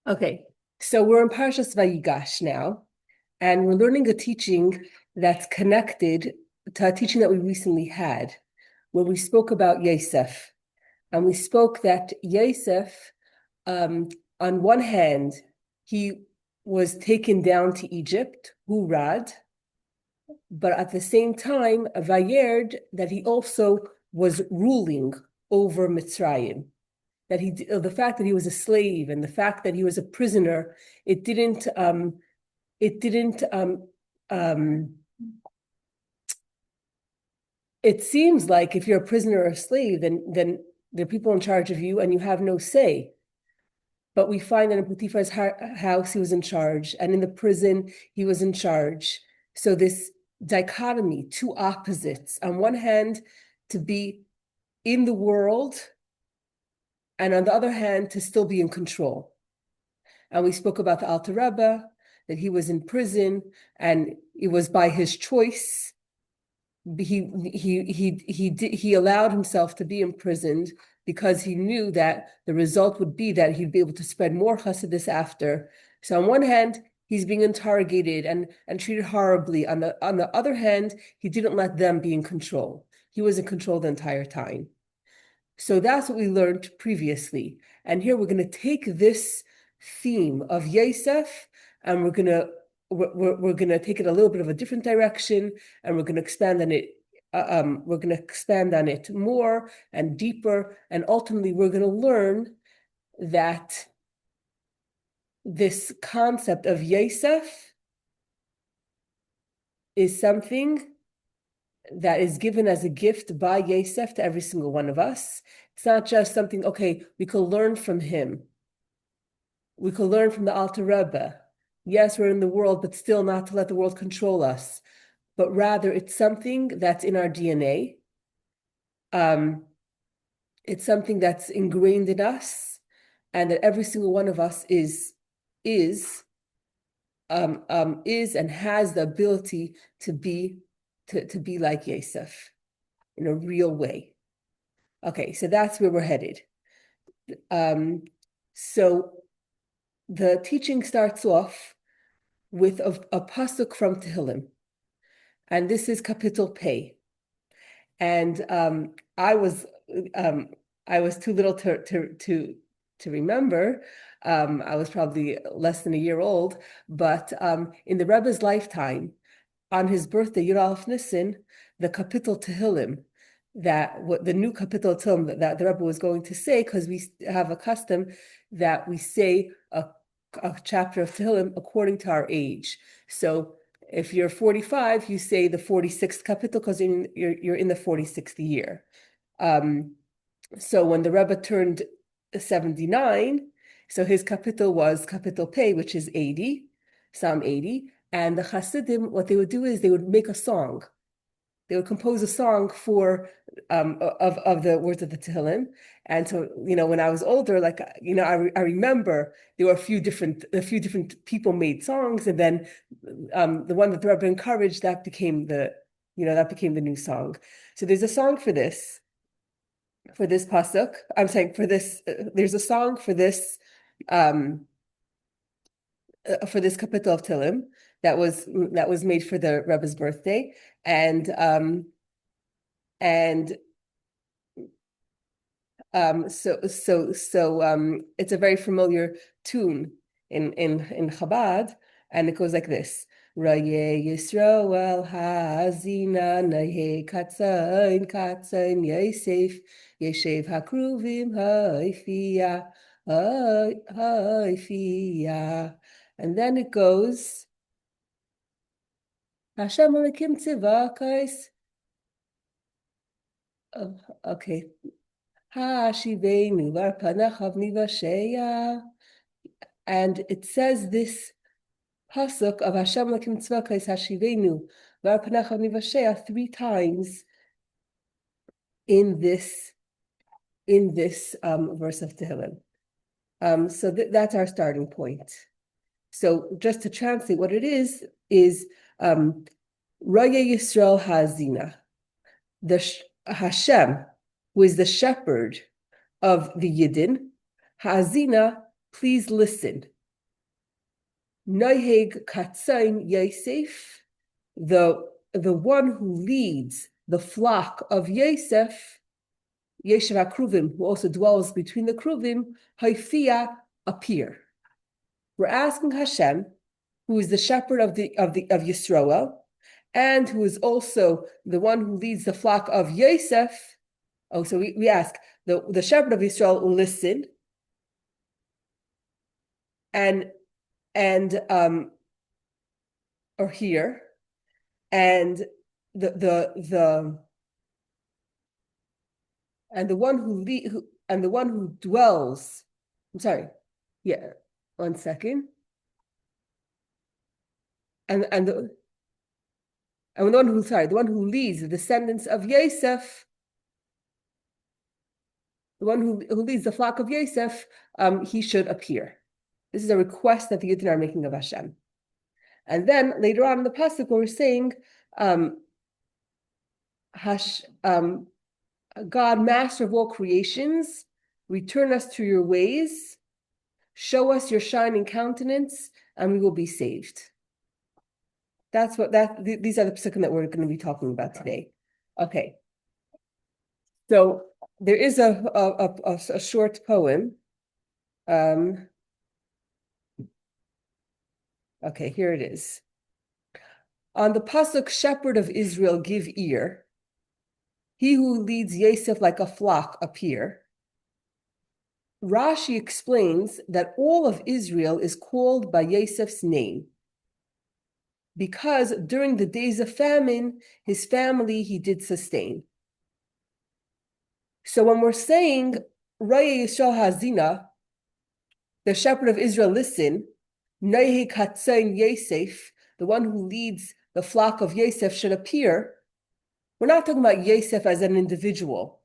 Okay, so we're in Parshas Vayigash now, and we're learning a teaching that's connected to a teaching that we recently had, where we spoke about Yosef. And we spoke that Yosef, um, on one hand, he was taken down to Egypt, Hurad, but at the same time, Vayerd, that he also was ruling over Mitzrayim. That the fact that he was a slave and the fact that he was a prisoner, it didn't it didn't um it seems like if you're a prisoner or a slave, then there are people in charge of you and you have no say. But we find that in Potiphar's house he was in charge, and in the prison he was in charge. So this dichotomy, two opposites. On one hand, to be in the world, and on the other hand, to still be in control. And we spoke about the Alter Rebbe, that he was in prison and it was by his choice. He allowed himself to be imprisoned because he knew that the result would be that he'd be able to spread more chassidus after. So on one hand, he's being interrogated and treated horribly. On the other hand, he didn't let them be in control. He was in control the entire time. So that's what we learned previously. And here we're going to take this theme of Yosef and we're going to take it a little bit of a different direction, and we're going to expand on it. We're going to expand on it more and deeper, and ultimately we're going to learn that this concept of Yosef is something that is given as a gift by Yosef to every single one of us. It's not just something, okay, we could learn from him. We could learn from the Alter Rebbe. Yes, we're in the world, but still not to let the world control us. But rather, it's something that's in our DNA. It's something that's ingrained in us, and that every single one of us is and has the ability to be like Yosef in a real way. Okay, so that's where we're headed. So the teaching starts off with a pasuk from Tehillim, and this is Kapitel Pei. And I was too little to remember. I was probably less than a year old, but in the Rebbe's lifetime, on his birthday, Yud Aleph Nissen, the Kapitel Tehillim, the new Kapitel Tehillim that the Rebbe was going to say, because we have a custom that we say a chapter of Tehillim according to our age. So if you're 45, you say the 46th Kapitel because you're in the 46th year. So when the Rebbe turned 79, so his Kapitel was Kapitel Pei, which is 80, Psalm 80. And the Hasidim, what they would do is they would make a song. They would compose a song for of the words of the Tehillim. And so, when I was older, like, I remember there were a few different people made songs, and then the one that the Rebbe encouraged, that became the new song. So there's a song for this pasuk. I'm saying for this, there's a song for this Kapitel of Tehillim that was made for the Rebbe's birthday, and it's a very familiar tune in Chabad, and it goes like this: Raye Yisrael Hazina Nahe Katzain Katzain Yosef Yeshev Hakruvim Haifia Haifia. And then it goes, Hashem Alekim Tzivakais. Okay. And it says this pasuk of Hashem Alekim Tzivakais Hashivenu Varpanechav Nivashea 3 times in this verse of Tehillim. So that's our starting point. So just to translate what it is Raya Yisrael Hazina, the Hashem, who is the shepherd of the Yidden, Hazina, please listen. Noheg Katzain Yosef, the one who leads the flock of Yosef, Yeshiv HaKruvim, who also dwells between the Kruvim, Haifia, appear. We're asking Hashem, who is the shepherd of Yisroel, and who is also the one who leads the flock of Yosef. Oh, so we ask the shepherd of Yisrael will listen, and or hear, and the one who dwells. I'm sorry. Yeah, 1 second. And the one who leads the descendants of Yosef, the one who leads the flock of Yosef, he should appear. This is a request that the Yidden are making of Hashem. And then later on in the pasuk, we're saying, God, master of all creations, return us to your ways, show us your shining countenance, and we will be saved. These are the psukim that we're going to be talking about today. Okay. So there is a short poem. Okay, here it is. On the pasuk, shepherd of Israel, give ear. He who leads Yosef like a flock appear. Rashi explains that all of Israel is called by Yosef's name, because during the days of famine, his family he did sustain. So when we're saying, Raya Yisrael Hazina, the shepherd of Israel, listen, Nehi Katzain Yosef, the one who leads the flock of Yosef, should appear. We're not talking about Yosef as an individual,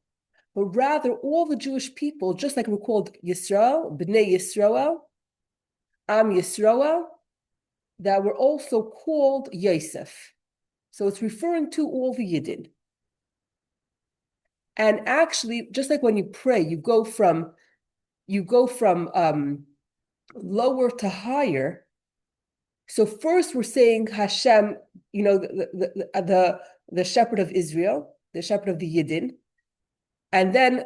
but rather all the Jewish people, just like we're called Yisrael, Bnei Yisrael, Am Yisrael, that were also called Yosef. So it's referring to all the Yidden. And actually, just like when you pray, you go from lower to higher. So first we're saying Hashem, the shepherd of Israel, the shepherd of the Yidden, and then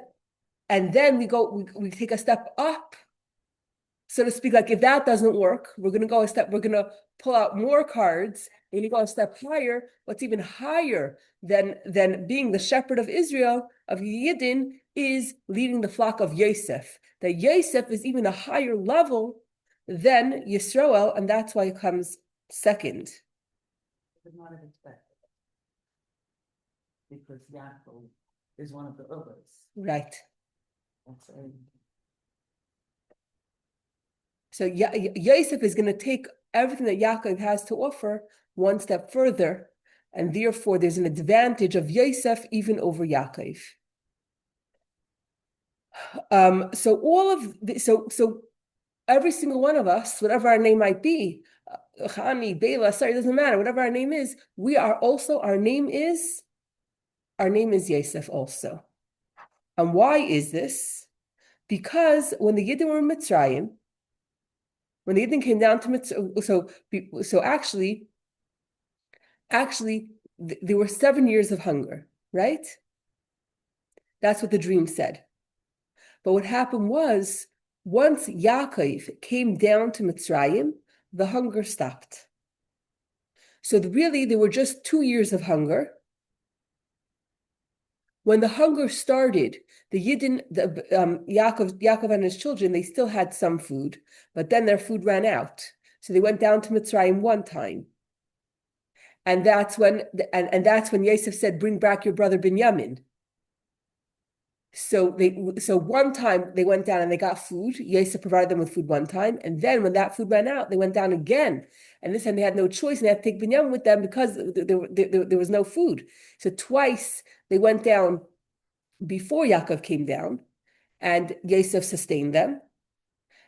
we take a step up, so to speak. Like if that doesn't work, we're gonna pull out more cards, and you go a step higher. What's even higher than being the shepherd of Israel, of Yidden, is leading the flock of Yosef. That Yosef is even a higher level than Yisroel, and that's why it comes second. Would not have expected it, because Yaakov is one of the others. Right. That's right. So Yosef is going to take everything that Yaakov has to offer one step further, and therefore there's an advantage of Yosef even over Yaakov. So every single one of us, whatever our name might be, Chani, Bela, sorry, it doesn't matter. Whatever our name is, our name is Yosef also. And why is this? Because when the Yidden were in Mitzrayim, when the Yidden came down to Mitzrayim, so actually, there were 7 years of hunger, right? That's what the dream said. But what happened was, once Yaakov came down to Mitzrayim, the hunger stopped. So really, there were just 2 years of hunger. When the hunger started, the Yidden, Yaakov and his children, they still had some food, but then their food ran out. So they went down to Mitzrayim one time. And that's when Yosef said, bring back your brother Binyamin. So one time they went down and they got food. Yosef provided them with food one time. And then when that food ran out, they went down again. And this time they had no choice, and they had to take Binyamin with them because there was no food. So twice they went down before Yaakov came down, and Yosef sustained them.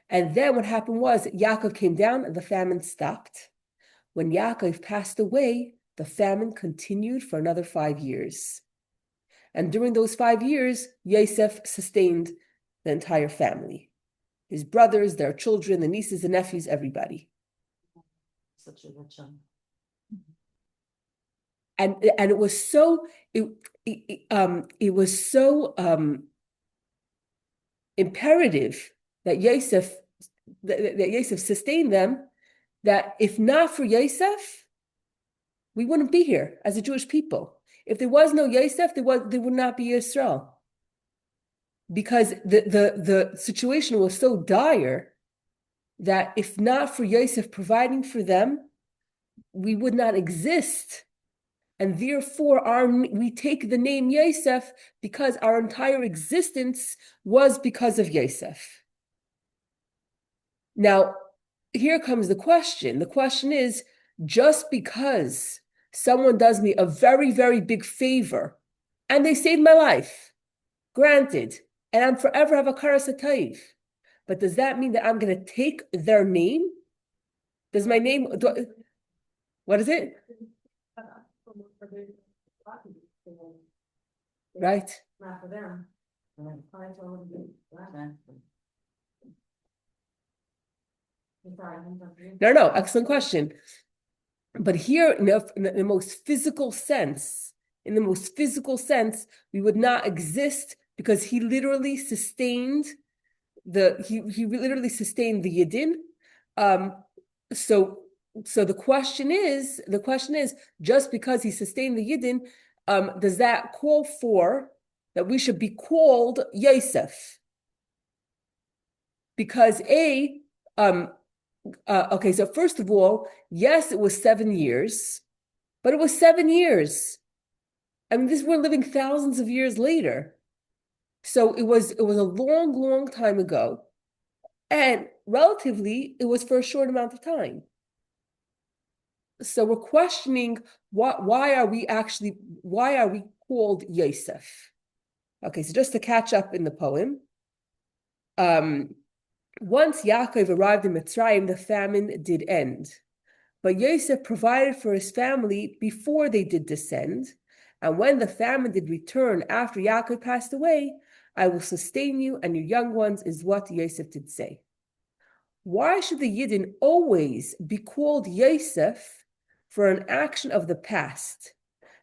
And then what happened was Yaakov came down and the famine stopped. When Yaakov passed away, the famine continued for another 5 years. And during those 5 years, Yosef sustained the entire family. His brothers, their children, the nieces, the nephews, everybody. such a rich chunk. And it was so it was so imperative that Yosef sustained them, that if not for Yosef, we wouldn't be here as a Jewish people. If there was no Yosef, there would not be Yisrael. Because the situation was so dire that if not for Yosef providing for them, we would not exist. And therefore, we take the name Yosef because our entire existence was because of Yosef. Now, here comes the question. The question is, just because someone does me a very, very big favor and they saved my life, granted, and I'm forever have a karas hatayv, but does that mean that I'm going to take their name? Does my name, what is it? Right. Not for them. No, excellent question. But here, in the most physical sense, we would not exist because he literally sustained he literally sustained the Yidden. So the question is, just because he sustained the Yidden, does that call for that we should be called Yosef? Because okay, so first of all, yes, it was 7 years, but it was 7 years. I mean, we're living thousands of years later. So it was a long, long time ago. And relatively, it was for a short amount of time. So we're questioning why are we called Yosef? Okay, so just to catch up in the poem, once Yaakov arrived in Mitzrayim, the famine did end. But Yosef provided for his family before they did descend. And when the famine did return after Yaakov passed away, I will sustain you and your young ones, is what Yosef did say. Why should the Yidden always be called Yosef for an action of the past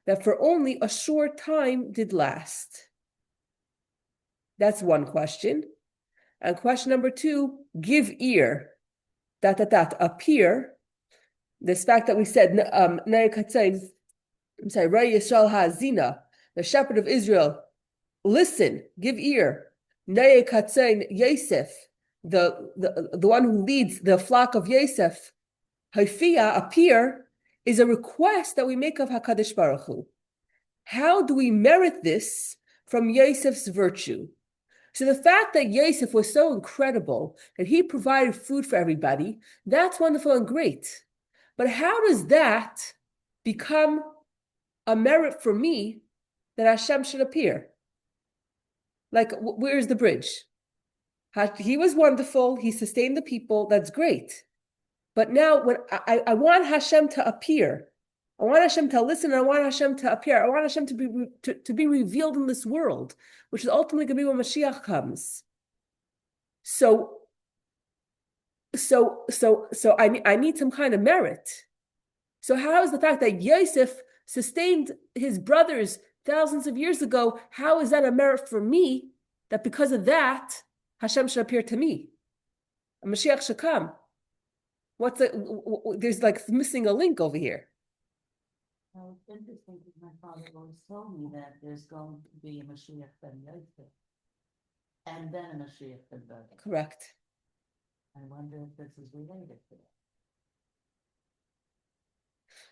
that for only a short time did last? That's one question. And question number 2, give ear, appear. This fact that we said, Likkutei, Yisrael Ha'azina, the shepherd of Israel, listen, give ear. Likkutei Yosef, the one who leads the flock of Yosef, Hafia, appear, is a request that we make of HaKadosh Baruch Hu. How do we merit this from Yosef's virtue? So the fact that Yosef was so incredible that he provided food for everybody, that's wonderful and great. But how does that become a merit for me that Hashem should appear? Like, where's the bridge? He was wonderful. He sustained the people. That's great. But now when I want Hashem to appear, I want Hashem to listen, and I want Hashem to appear. I want Hashem to be revealed in this world, which is ultimately going to be when Mashiach comes. So I need some kind of merit. So how is the fact that Yosef sustained his brothers thousands of years ago, how is that a merit for me, that because of that, Hashem should appear to me? And Mashiach should come. There's like missing a link over here. Well, it's interesting because my father always told me that there's going to be a Mashiach ben Yosef, and then a Mashiach ben David. Correct. I wonder if this is related to it.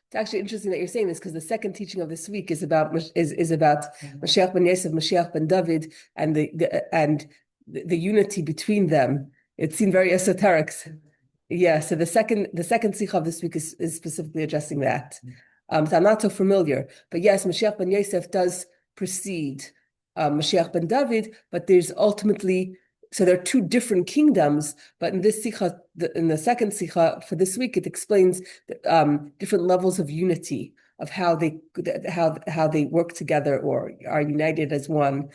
It's actually interesting that you're saying this, because the second teaching of this week is about Mashiach ben Yosef, Mashiach ben David, and the unity between them. It seemed very esoteric. Yeah, so the second Sicha of this week is specifically addressing that. So I'm not so familiar, but yes, Mashiach ben Yosef does precede Mashiach ben David, but there's ultimately, so there are 2 different kingdoms, but in this Sicha, in the second Sicha for this week, it explains different levels of unity, of how they work together or are united as one.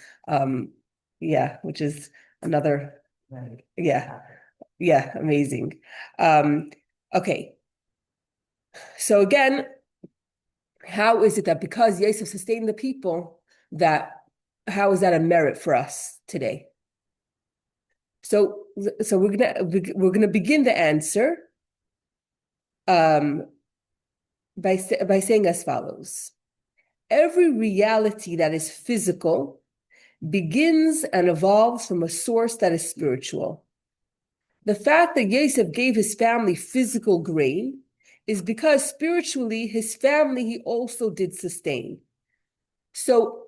Which is another, Right. amazing. Okay. So again, how is it that because Yosef sustained the people, that how is that a merit for us today? So, so we're gonna begin the answer um, by saying as follows: every reality that is physical begins and evolves from a source that is spiritual. The fact that Yosef gave his family physical grain is because spiritually his family he also did sustain. So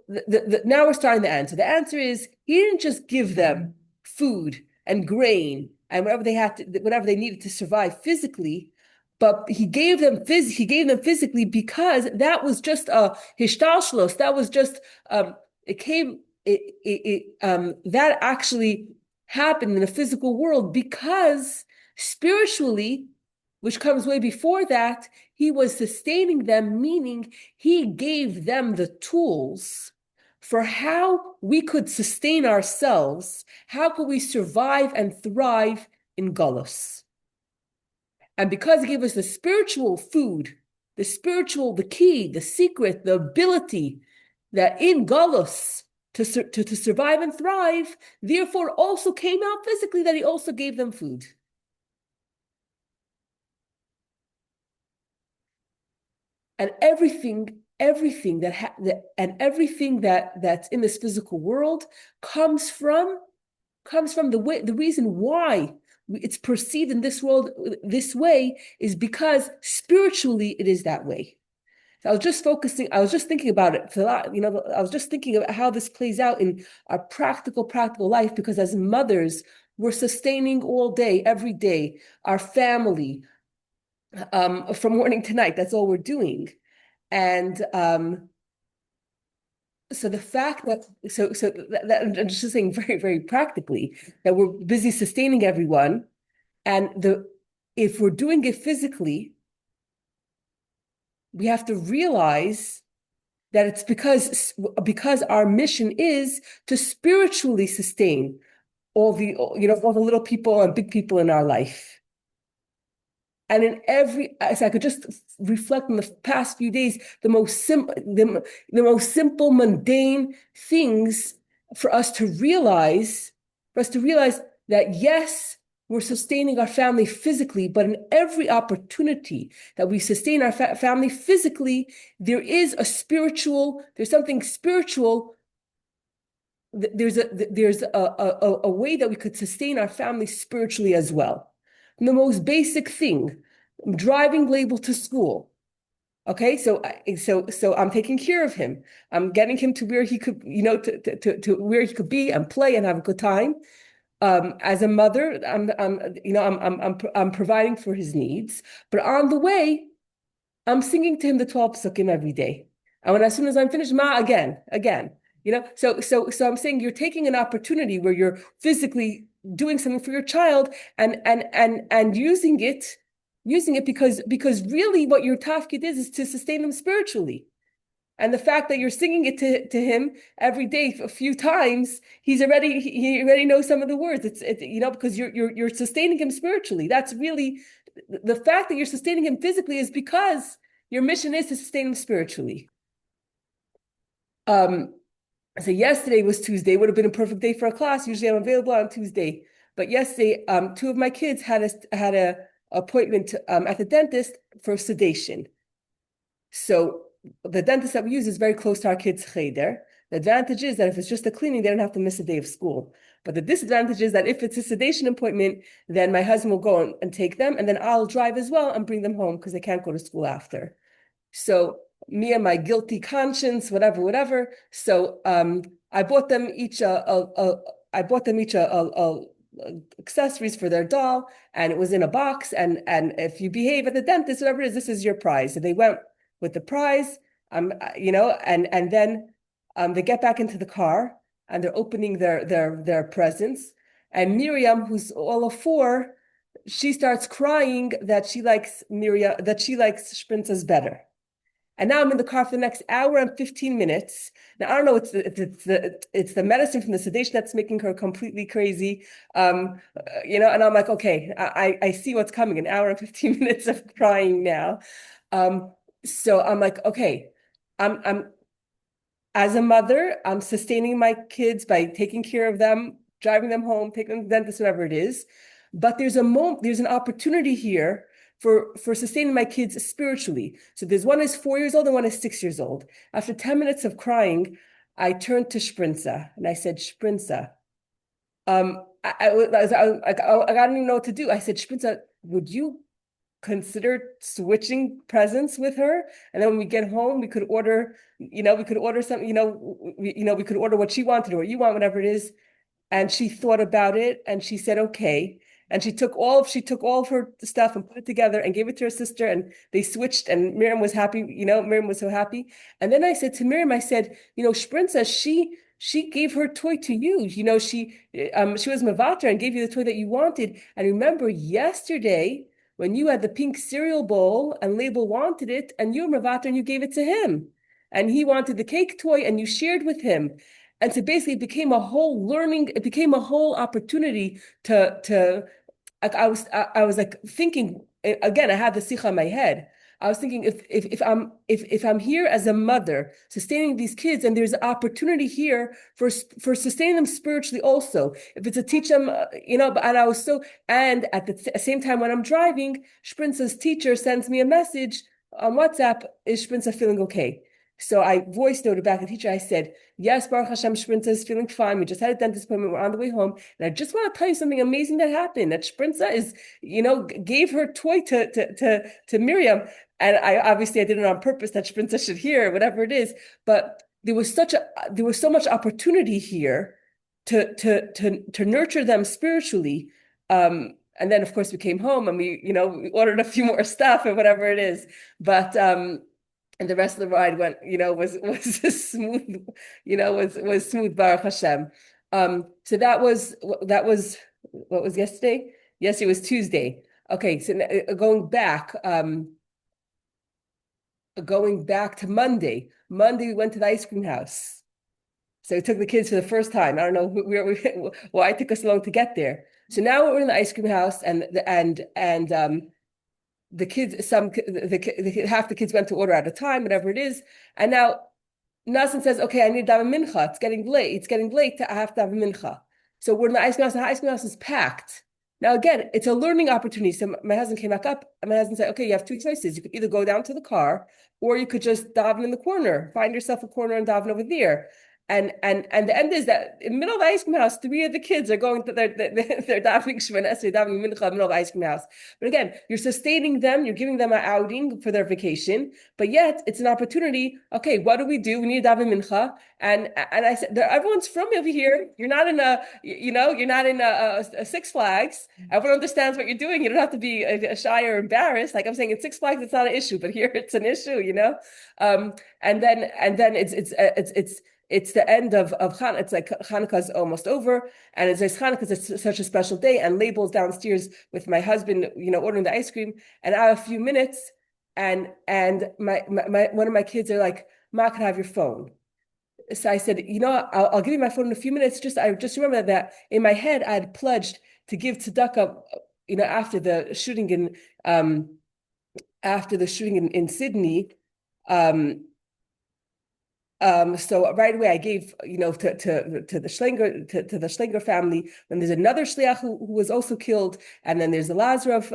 now we're starting the answer. The answer is he didn't just give them food and grain and whatever they needed to survive physically, but he gave them physically because that was just a hishtalshlos. That was just it came that actually happened in the physical world because spiritually, which comes way before that, he was sustaining them, meaning he gave them the tools for how we could sustain ourselves, how could we survive and thrive in Golos. And because he gave us the spiritual food, the key, the secret, the ability that in Golos to survive and thrive, therefore also came out physically that he also gave them food. And everything that's in this physical world comes from the reason why it's perceived in this world this way is because spiritually it is that way. So I was just thinking about it for a lot, I was just thinking about how this plays out in our practical life, because as mothers, we're sustaining all day, every day, our family, from morning to night. That's all we're doing. And so the fact that I'm just saying very practically that we're busy sustaining everyone, and if we're doing it physically, we have to realize that it's because our mission is to spiritually sustain all the little people and big people in our life. And as I could just reflect on the past few days, the most simple, mundane things for us to realize that yes, we're sustaining our family physically, but in every opportunity that we sustain our family physically, there's something spiritual. There's a way that we could sustain our family spiritually as well. And the most basic thing, driving label to school. Okay, so I'm taking care of him. I'm getting him to where he could, to where he could be and play and have a good time. As a mother, I'm providing for his needs. But on the way, I'm singing to him the 12 psukim every day. And as soon as I'm finished, ma again. So I'm saying you're taking an opportunity where you're physically doing something for your child and using it because really what your tafkid is to sustain them spiritually. And the fact that you're singing it to him every day a few times, he already knows some of the words. It's because you're sustaining him spiritually. That's really the fact that you're sustaining him physically is because your mission is to sustain him spiritually. So yesterday was Tuesday, would have been a perfect day for a class. Usually I'm available on Tuesday. But yesterday, two of my kids had a appointment at the dentist for sedation. So the dentist that we use is very close to our kids' cheder. The advantage is that if it's just a cleaning, they don't have to miss a day of school. But the disadvantage is that if it's a sedation appointment, then my husband will go and take them, and then I'll drive as well and bring them home because they can't go to school after. So me and my guilty conscience, whatever. So I bought them each accessories for their doll, and it was in a box. And if you behave at the dentist, whatever it is, this is your prize. And they went with the prize, and then they get back into the car and they're opening their presents. And Miriam, who's all of 4, she starts crying that she likes Sprinzes better. And now I'm in the car for the next hour and 15 minutes. Now, I don't know, it's the medicine from the sedation that's making her completely crazy. And I'm like, okay, I see what's coming, an hour and 15 minutes of crying now. So I'm like, okay, I'm as a mother, I'm sustaining my kids by taking care of them, driving them home, taking them to the dentist, whatever it is. But there's an opportunity here for sustaining my kids spiritually. So there's one is 4 years old and one is 6 years old. After 10 minutes of crying, I turned to Sprinza and I said, Sprinza, I don't even know what to do. I said, Sprinza, would you consider switching presents with her? And then when we get home, we could order something, we could order what she wanted or what you want, whatever it is. And she thought about it and she said, okay. And she took all of her stuff and put it together and gave it to her sister and they switched and Miriam was happy, Miriam was so happy. And then I said to Miriam, I said, Sprinza, she gave her toy to you. She was Mavatar and gave you the toy that you wanted. And remember yesterday when you had the pink cereal bowl and Label wanted it and you were Mavatar and you gave it to him. And he wanted the cake toy and you shared with him. And so basically it became a whole opportunity to like I was like thinking again, I had the sicha in my head. I was thinking if I'm here as a mother sustaining these kids and there's an opportunity here for sustaining them spiritually also. If it's to teach them, and I was so and at the same time when I'm driving, Sprinza's teacher sends me a message on WhatsApp, is Sprinza feeling okay? So I voice noted back to the teacher. I said, yes, Baruch Hashem, Sprinza is feeling fine. We just had a dentist appointment. We're on the way home. And I just want to tell you something amazing that happened. That Sprinza gave her toy to Miriam. And I did it on purpose that Sprinza should hear, whatever it is. But there was so much opportunity here to nurture them spiritually. And then of course we came home and we ordered a few more stuff and whatever it is. But and the rest of the ride was smooth, was smooth, Baruch Hashem. So that was what was yesterday? Yesterday was Tuesday. Okay, so going back to Monday. Monday we went to the ice cream house. So we took the kids for the first time. I don't know why it took us so long to get there. So now we're in the ice cream house, and the kids, half the kids went to order at a time, whatever it is. And now Nasan says, okay, I need to have a mincha. It's getting late. I have to have a mincha. So we're in the ice cream house, and the ice cream house is packed. Now, again, it's a learning opportunity. So my husband came back up, and my husband said, okay, you have two choices. You could either go down to the car, or you could just daven in the corner, find yourself a corner and daven over there. And the end is that in the middle of the ice cream house, three of the kids are going to they're davening Shemana Esrei, davening Mincha in the middle of the ice cream house. But again, you're sustaining them, you're giving them an outing for their vacation, but yet it's an opportunity. Okay, what do? We need to daven Mincha, and I said, everyone's from over here. You're not in you're not in a Six Flags. Everyone understands what you're doing. You don't have to be shy or embarrassed. Like I'm saying, in Six Flags, it's not an issue, but here it's an issue. And then it's the end of Hanukkah. It's like Hanukkah's almost over, and it's Hanukkah. It's such a special day, and Label's downstairs with my husband, ordering the ice cream. And I have a few minutes, and my one of my kids are like, "Ma, can I have your phone?" So I said, I'll give you my phone in a few minutes. I just remember that in my head I had pledged to give tzedakah, after the shooting in Sydney. So right away I gave, to the Schlenger family. Then there's another shliach who was also killed, and then there's the Lazarov,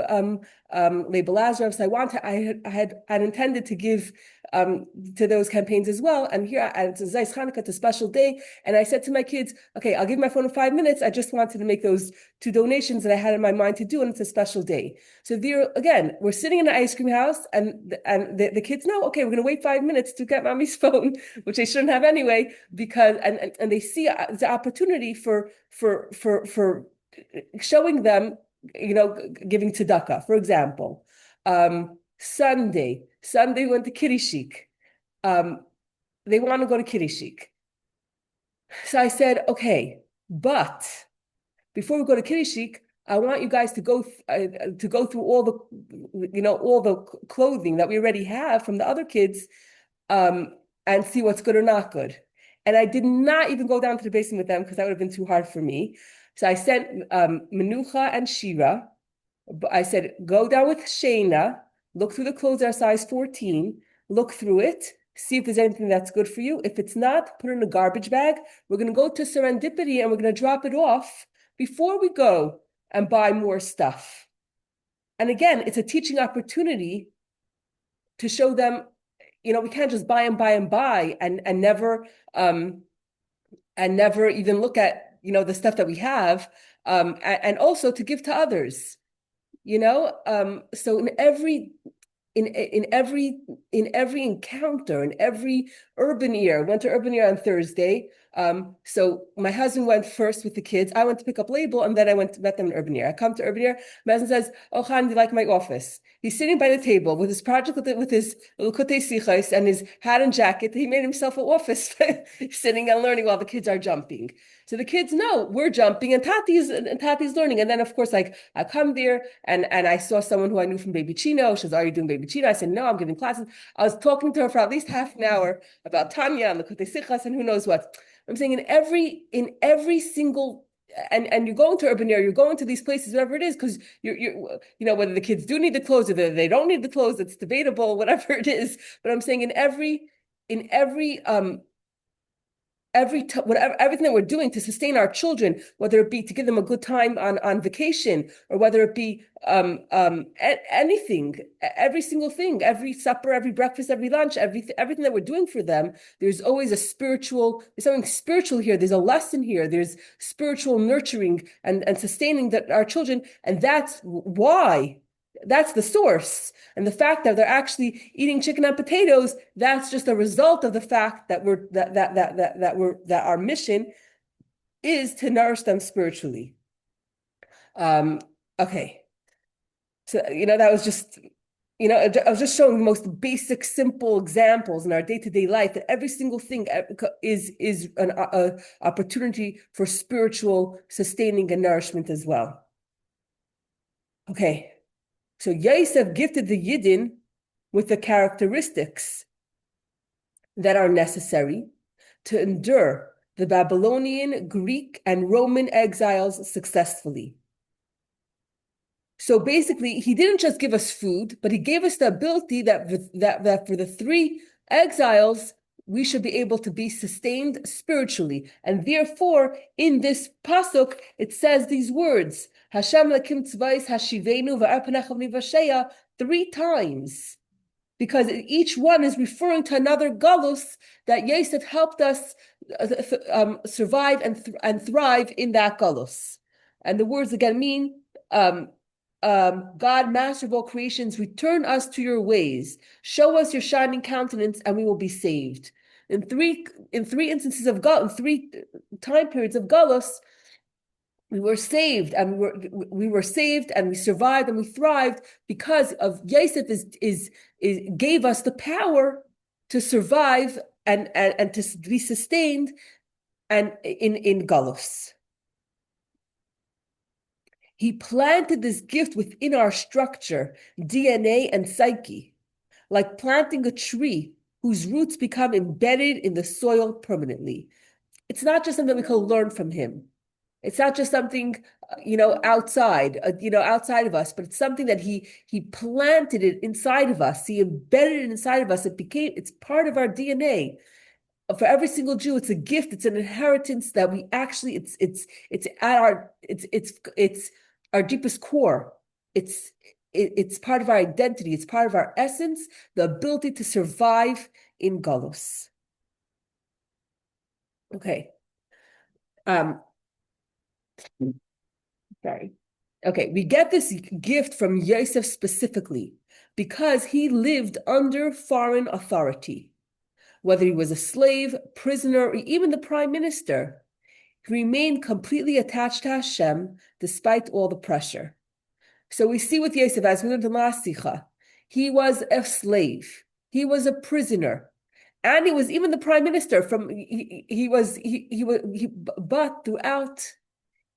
Label Lazarov. So I had intended to give to those campaigns as well. And here it's a Zeis Hanukkah, it's a special day. And I said to my kids, okay, I'll give my phone in 5 minutes. I just wanted to make those two donations that I had in my mind to do, and it's a special day. So there again, we're sitting in an ice cream house, and the kids know, okay, we're going to wait 5 minutes to get mommy's phone, which they shouldn't have anyway, because and they see the opportunity for showing them, giving tzedakah. For example, Sunday went to Kitty Chic. They want to go to Kitty Chic. So I said, okay, but before we go to Kitty Chic, I want you guys to go through all the clothing that we already have from the other kids, and see what's good or not good. And I did not even go down to the basement with them because that would have been too hard for me. So I sent Menucha and Shira. I said, go down with Shayna, Look through the clothes that are size 14. Look through it. See if there's anything that's good for you. If it's not, put it in a garbage bag. We're going to go to Serendipity and we're going to drop it off before we go and buy more stuff. And again, it's a teaching opportunity to show them, we can't just buy and buy and buy and never even look at the stuff that we have, and also to give to others. So in every encounter, in every urban year, went to urban year on Thursday. So my husband went first with the kids. I went to pick up label, and then I went to met them in urban year. I come to urban year. My husband says, "Oh, Han, do you like my office?" He's sitting by the table with his project, with his Likkutei Sichos and his hat and jacket. He made himself an office, sitting and learning while the kids are jumping. So the kids know we're jumping, and Tati's learning. And then, of course, like I come there, and I saw someone who I knew from Baby Chino. She says, "Are you doing Baby Chino?" I said, "No, I'm giving classes." I was talking to her for at least half an hour about Tanya and Likkutei Sichos and who knows what. I'm saying in every single, and you're going to urban area, you're going to these places, whatever it is, because you're whether the kids do need the clothes or they don't need the clothes, it's debatable, whatever it is. But I'm saying in whatever everything that we're doing to sustain our children, whether it be to give them a good time on vacation, or whether it be anything, every single thing, every supper, every breakfast, every lunch, everything that we're doing for them, there's something spiritual here. There's a lesson here. There's spiritual nurturing and sustaining our children, and that's why. That's the source. And the fact that they're actually eating chicken and potatoes, that's just a result of the fact that our mission is to nourish them spiritually. Okay. So, that was just, I was just showing the most basic, simple examples in our day-to-day life, that every single thing is an opportunity for spiritual sustaining and nourishment as well. Okay. So Yosef gifted the Yidden with the characteristics that are necessary to endure the Babylonian, Greek, and Roman exiles successfully. So basically, he didn't just give us food, but he gave us the ability that for the 3 exiles, we should be able to be sustained spiritually. And therefore, in this pasuk, it says these words, Hashem lakim tzvais hashivenu va'arpanacham v'sheya, 3 times. Because each one is referring to another galus that Yosef helped us survive and thrive in that galus. And the words again mean, God, master of all creations, return us to your ways. Show us your shining countenance, and we will be saved. In three instances of in 3 time periods of galus, we were saved, and we were saved, and we survived, and we thrived because of Yosef gave us the power to survive and to be sustained and in galus. He planted this gift within our structure, DNA and psyche, like planting a tree whose roots become embedded in the soil permanently. It's not just something we can learn from him. It's not just something, outside of us, but it's something that he planted it inside of us. He embedded it inside of us. It's part of our DNA. For every single Jew, it's a gift. It's an inheritance that we actually, it's our deepest core. It's part of our identity. It's part of our essence, the ability to survive in galus. Okay. Sorry. Okay, we get this gift from Yosef specifically because he lived under foreign authority. Whether he was a slave, prisoner, or even the prime minister, he remained completely attached to Hashem despite all the pressure. So we see with Yosef, as we learned in last Sicha, he was a slave, he was a prisoner, and he was even the prime minister. But throughout,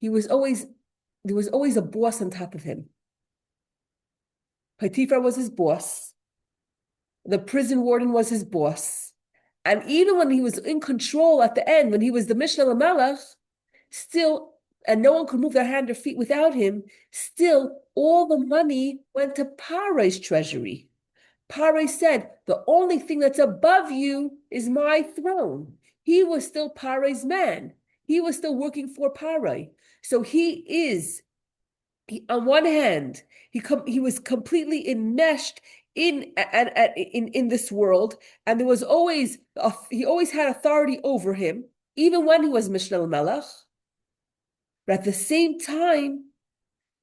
there was always a boss on top of him. Potiphar was his boss. The prison warden was his boss. And even when he was in control at the end, when he was the Mishnah Lamelech, still and no one could move their hand or feet without him, still all the money went to Paro's treasury. Paro said, the only thing that's above you is my throne. He was still Paro's man. He was still working for Paro. So on one hand, he was completely enmeshed in this world, and there was always he always had authority over him, even when he was Mishnah Melech. But at the same time,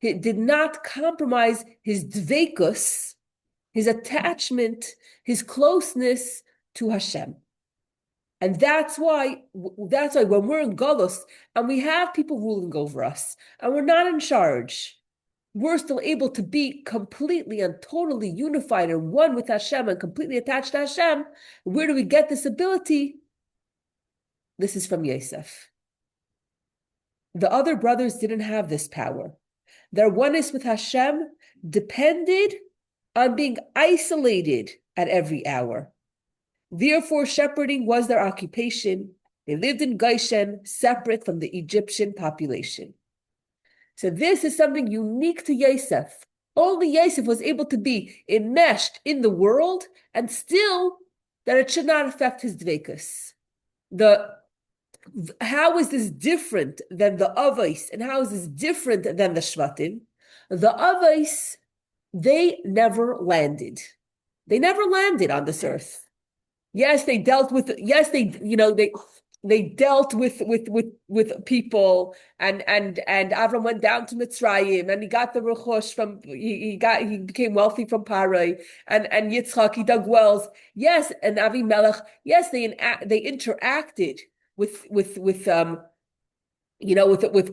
he did not compromise his dveikus, his attachment, his closeness to Hashem. And that's why when we're in Golus and we have people ruling over us and we're not in charge, we're still able to be completely and totally unified and one with Hashem and completely attached to Hashem. Where do we get this ability? This is from Yosef. The other brothers didn't have this power. Their oneness with Hashem depended on being isolated at every hour. Therefore, shepherding was their occupation. They lived in Goshen, separate from the Egyptian population. So this is something unique to Yosef. Only Yosef was able to be enmeshed in the world and still that it should not affect his dveikus. How is this different than the Avos, and how is this different than the Shvatim? The Avos, they never landed. They never landed on this earth. Yes, they dealt with. Yes, they dealt with people, and Avram went down to Mitzrayim, and he got the rechush from he became wealthy from Parai, and Yitzchak, he dug wells. Yes, and Avimelech. Yes, they interacted with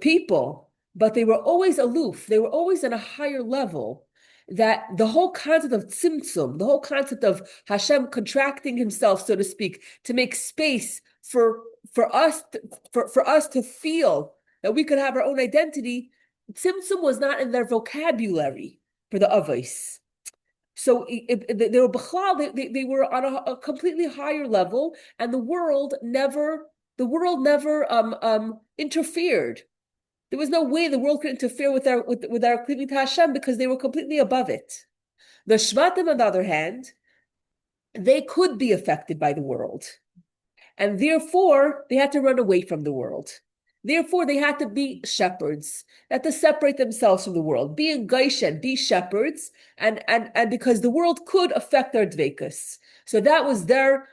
people, but they were always aloof. They were always on a higher level. That the whole concept of tzimtzum, the whole concept of Hashem contracting himself, so to speak, to make space for us to feel that we could have our own identity, tzimtzum was not in their vocabulary for the avos. So they were on a completely higher level, and the world never interfered. There was no way the world could interfere with our cleaving to Hashem because they were completely above it. The Shvatim, on the other hand, they could be affected by the world. And therefore, they had to run away from the world. Therefore, they had to be shepherds. They had to separate themselves from the world. Be in Goshen, be shepherds, and because the world could affect their dveikus. So that was their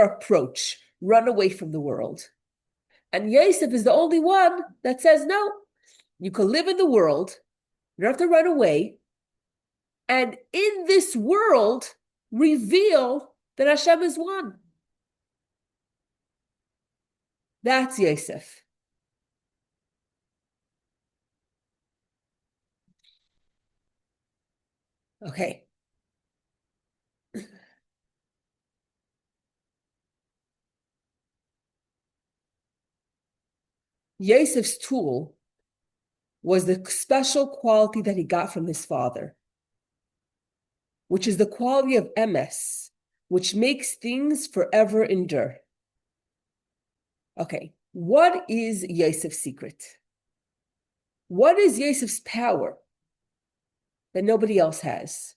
approach. Run away from the world. And Yosef is the only one that says, no, you can live in the world, you don't have to run away, and in this world, reveal that Hashem is one. That's Yosef. Okay. Yosef's tool was the special quality that he got from his father, which is the quality of emes, which makes things forever endure. Okay, what is Yosef's secret? What is Yosef's power that nobody else has?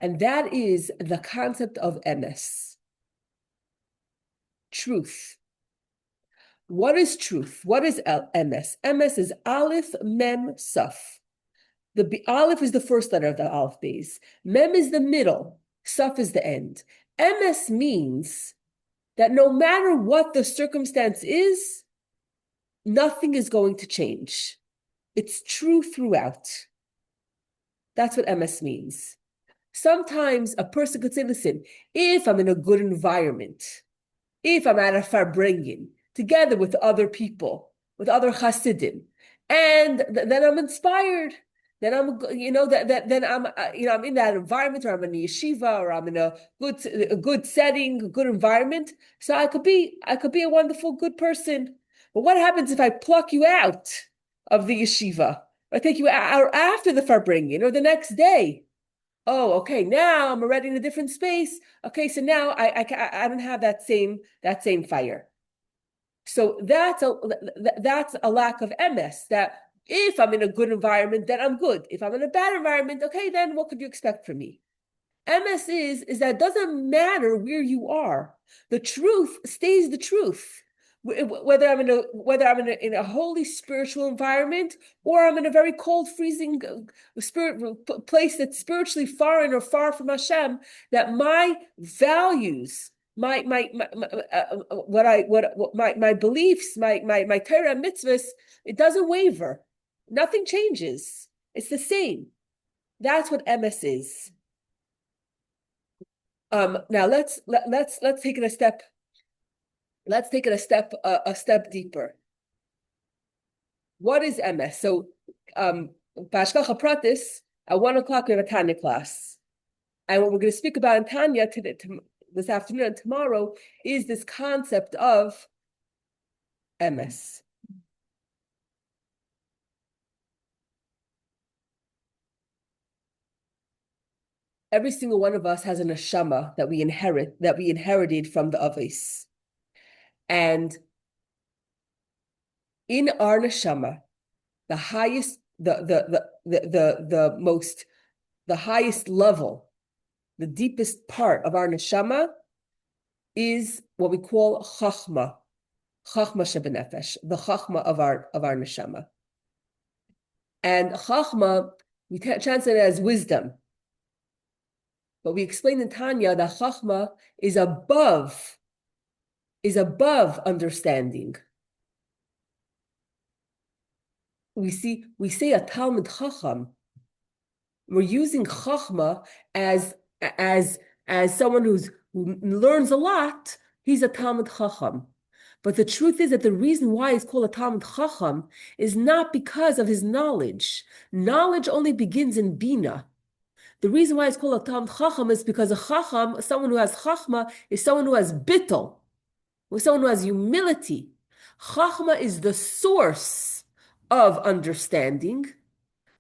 And that is the concept of emes, truth. What is truth? What is emes? Emes is Aleph, Mem, Saf. The Aleph is the first letter of the Aleph base. Mem is the middle. Saf is the end. Emes means that no matter what the circumstance is, nothing is going to change. It's true throughout. That's what emes means. Sometimes a person could say, listen, if I'm in a good environment, if I'm at a farbrengen, together with other people, with other Hasidim, and then I'm inspired. Then I'm, I'm in that environment, or I'm in a yeshiva, or I'm in a good setting, a good environment. So I could be a wonderful, good person. But what happens if I pluck you out of the yeshiva? Or I take you out after the farbrengen, or the next day? Oh, okay. Now I'm already in a different space. Okay, so now I don't have that same fire. So that's a lack of MS. That if I'm in a good environment, then I'm good. If I'm in a bad environment, okay, then what could you expect from me? MS is that it doesn't matter where you are. The truth stays the truth. Whether I'm in a holy spiritual environment or I'm in a very cold, freezing place that's spiritually foreign or far from Hashem, that my values, my beliefs, my Torah mitzvahs, it doesn't waver. Nothing changes. It's the same. That's what MS is. Now let's take it a step. Let's take it a step deeper. What is MS? So, Bashkacha Pratis, at 1 o'clock we have a Tanya class, and what we're going to speak about in Tanya today, this afternoon and tomorrow is this concept of MS. Every single one of us has a neshama that we inherited from the Avos. And in our neshama, the highest, the most, the highest level, the deepest part of our neshama is what we call chachma shebenefesh, the chachma of our neshama. And chachma, we translate it as wisdom. But we explain in Tanya that chachma is above understanding. We say a Talmud Chacham. We're using chachma as someone who learns a lot. He's a Talmud Chacham. But the truth is that the reason why he's called a Talmud Chacham is not because of his knowledge. Knowledge only begins in Bina. The reason why it's called a Talmud Chacham is because a Chacham, someone who has Chachma, is someone who has bittul, or someone who has humility. Chachma is the source of understanding,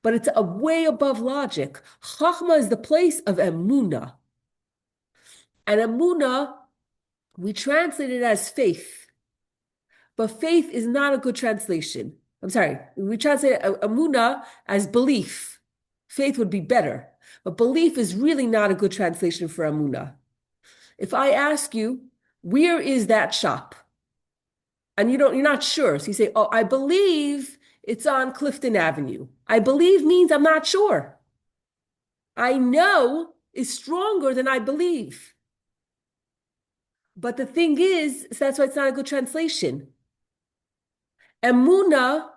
but it's a way above logic. Chachma is the place of emuna. And emuna, we translate it as faith. But faith is not a good translation. I'm sorry, we translate emuna as belief. Faith would be better. But belief is really not a good translation for emuna. If I ask you, where is that shop? And you're not sure. So you say, oh, I believe it's on Clifton Avenue. I believe means I'm not sure. I know is stronger than I believe. But the thing is, so that's why it's not a good translation. Emuna,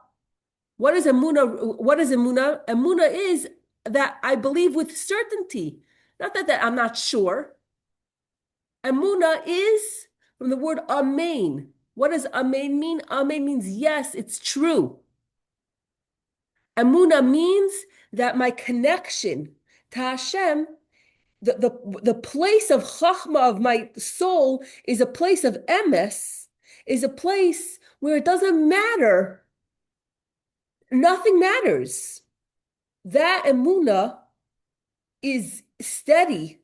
what is emuna? What is emuna? Emuna is that I believe with certainty. Not that I'm not sure. Emuna is from the word amen. What does amen mean? Amen means yes, it's true. Emuna means that my connection to Hashem, the place of chachma of my soul is a place of emes, is a place where it doesn't matter. Nothing matters. That emuna is steady,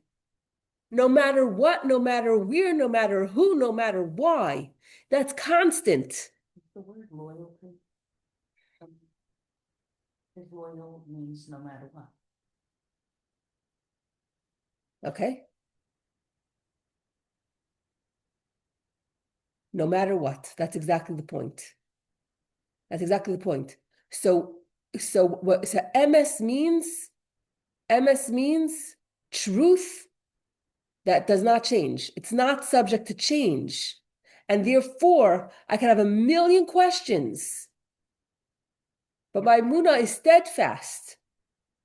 no matter what, no matter where, no matter who, no matter why. That's constant. The word loyalty. His loyal means no matter what. Okay? No matter what. That's exactly the point. That's exactly the point. So MS means truth that does not change. It's not subject to change. And therefore, I can have a million questions. But my emunah is steadfast.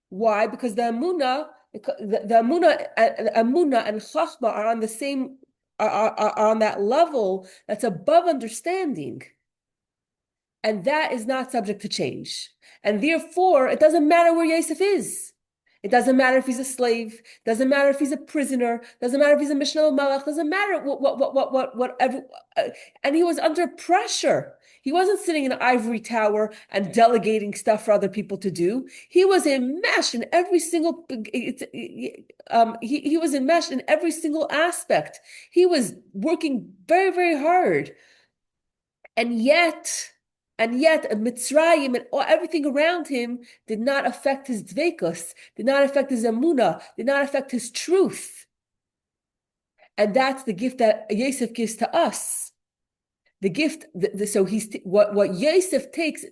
Why? Because the emunah and chachma are on the same, are on that level that's above understanding. And that is not subject to change. And therefore, it doesn't matter where Yosef is. It doesn't matter if he's a slave. Doesn't matter if he's a prisoner. Doesn't matter if he's a Mishnah Malach. Doesn't matter whatever. And he was under pressure. He wasn't sitting in an ivory tower and delegating stuff for other people to do. He was enmeshed in every single. He was enmeshed in every single aspect. He was working very, very hard. And yet, Mitzrayim and everything around him did not affect his dveikus, did not affect his emunah, did not affect his truth. And that's the gift that Yosef gives to us. The gift, so he's what Yosef takes.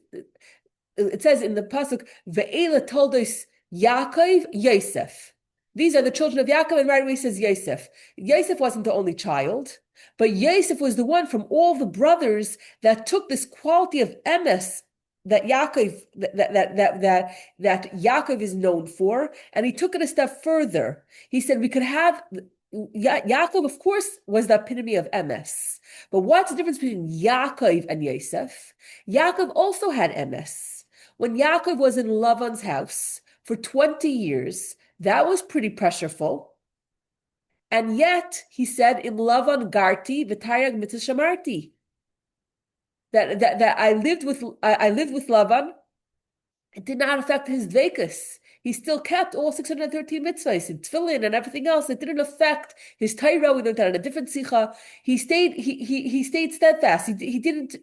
It says in the pasuk, "Ve'ela told us Yaakov Yosef." These are the children of Yaakov, and right away says Yosef. Yosef wasn't the only child, but Yosef was the one from all the brothers that took this quality of emes that Yaakov that Yaakov is known for, and he took it a step further. He said we could have. Yaakov, of course, was the epitome of emes. But what's the difference between Yaakov and Yosef? Yaakov also had emes. When Yaakov was in Lavan's house for 20 years, that was pretty pressureful. And yet, he said, in Lavan Garti, V'tayag Mitzvah that I lived with Lavan. It did not affect his dveikus. He still kept all 613 mitzvahs and tefillin and everything else. It didn't affect his Torah. We learned that in a different sicha. He stayed steadfast. He didn't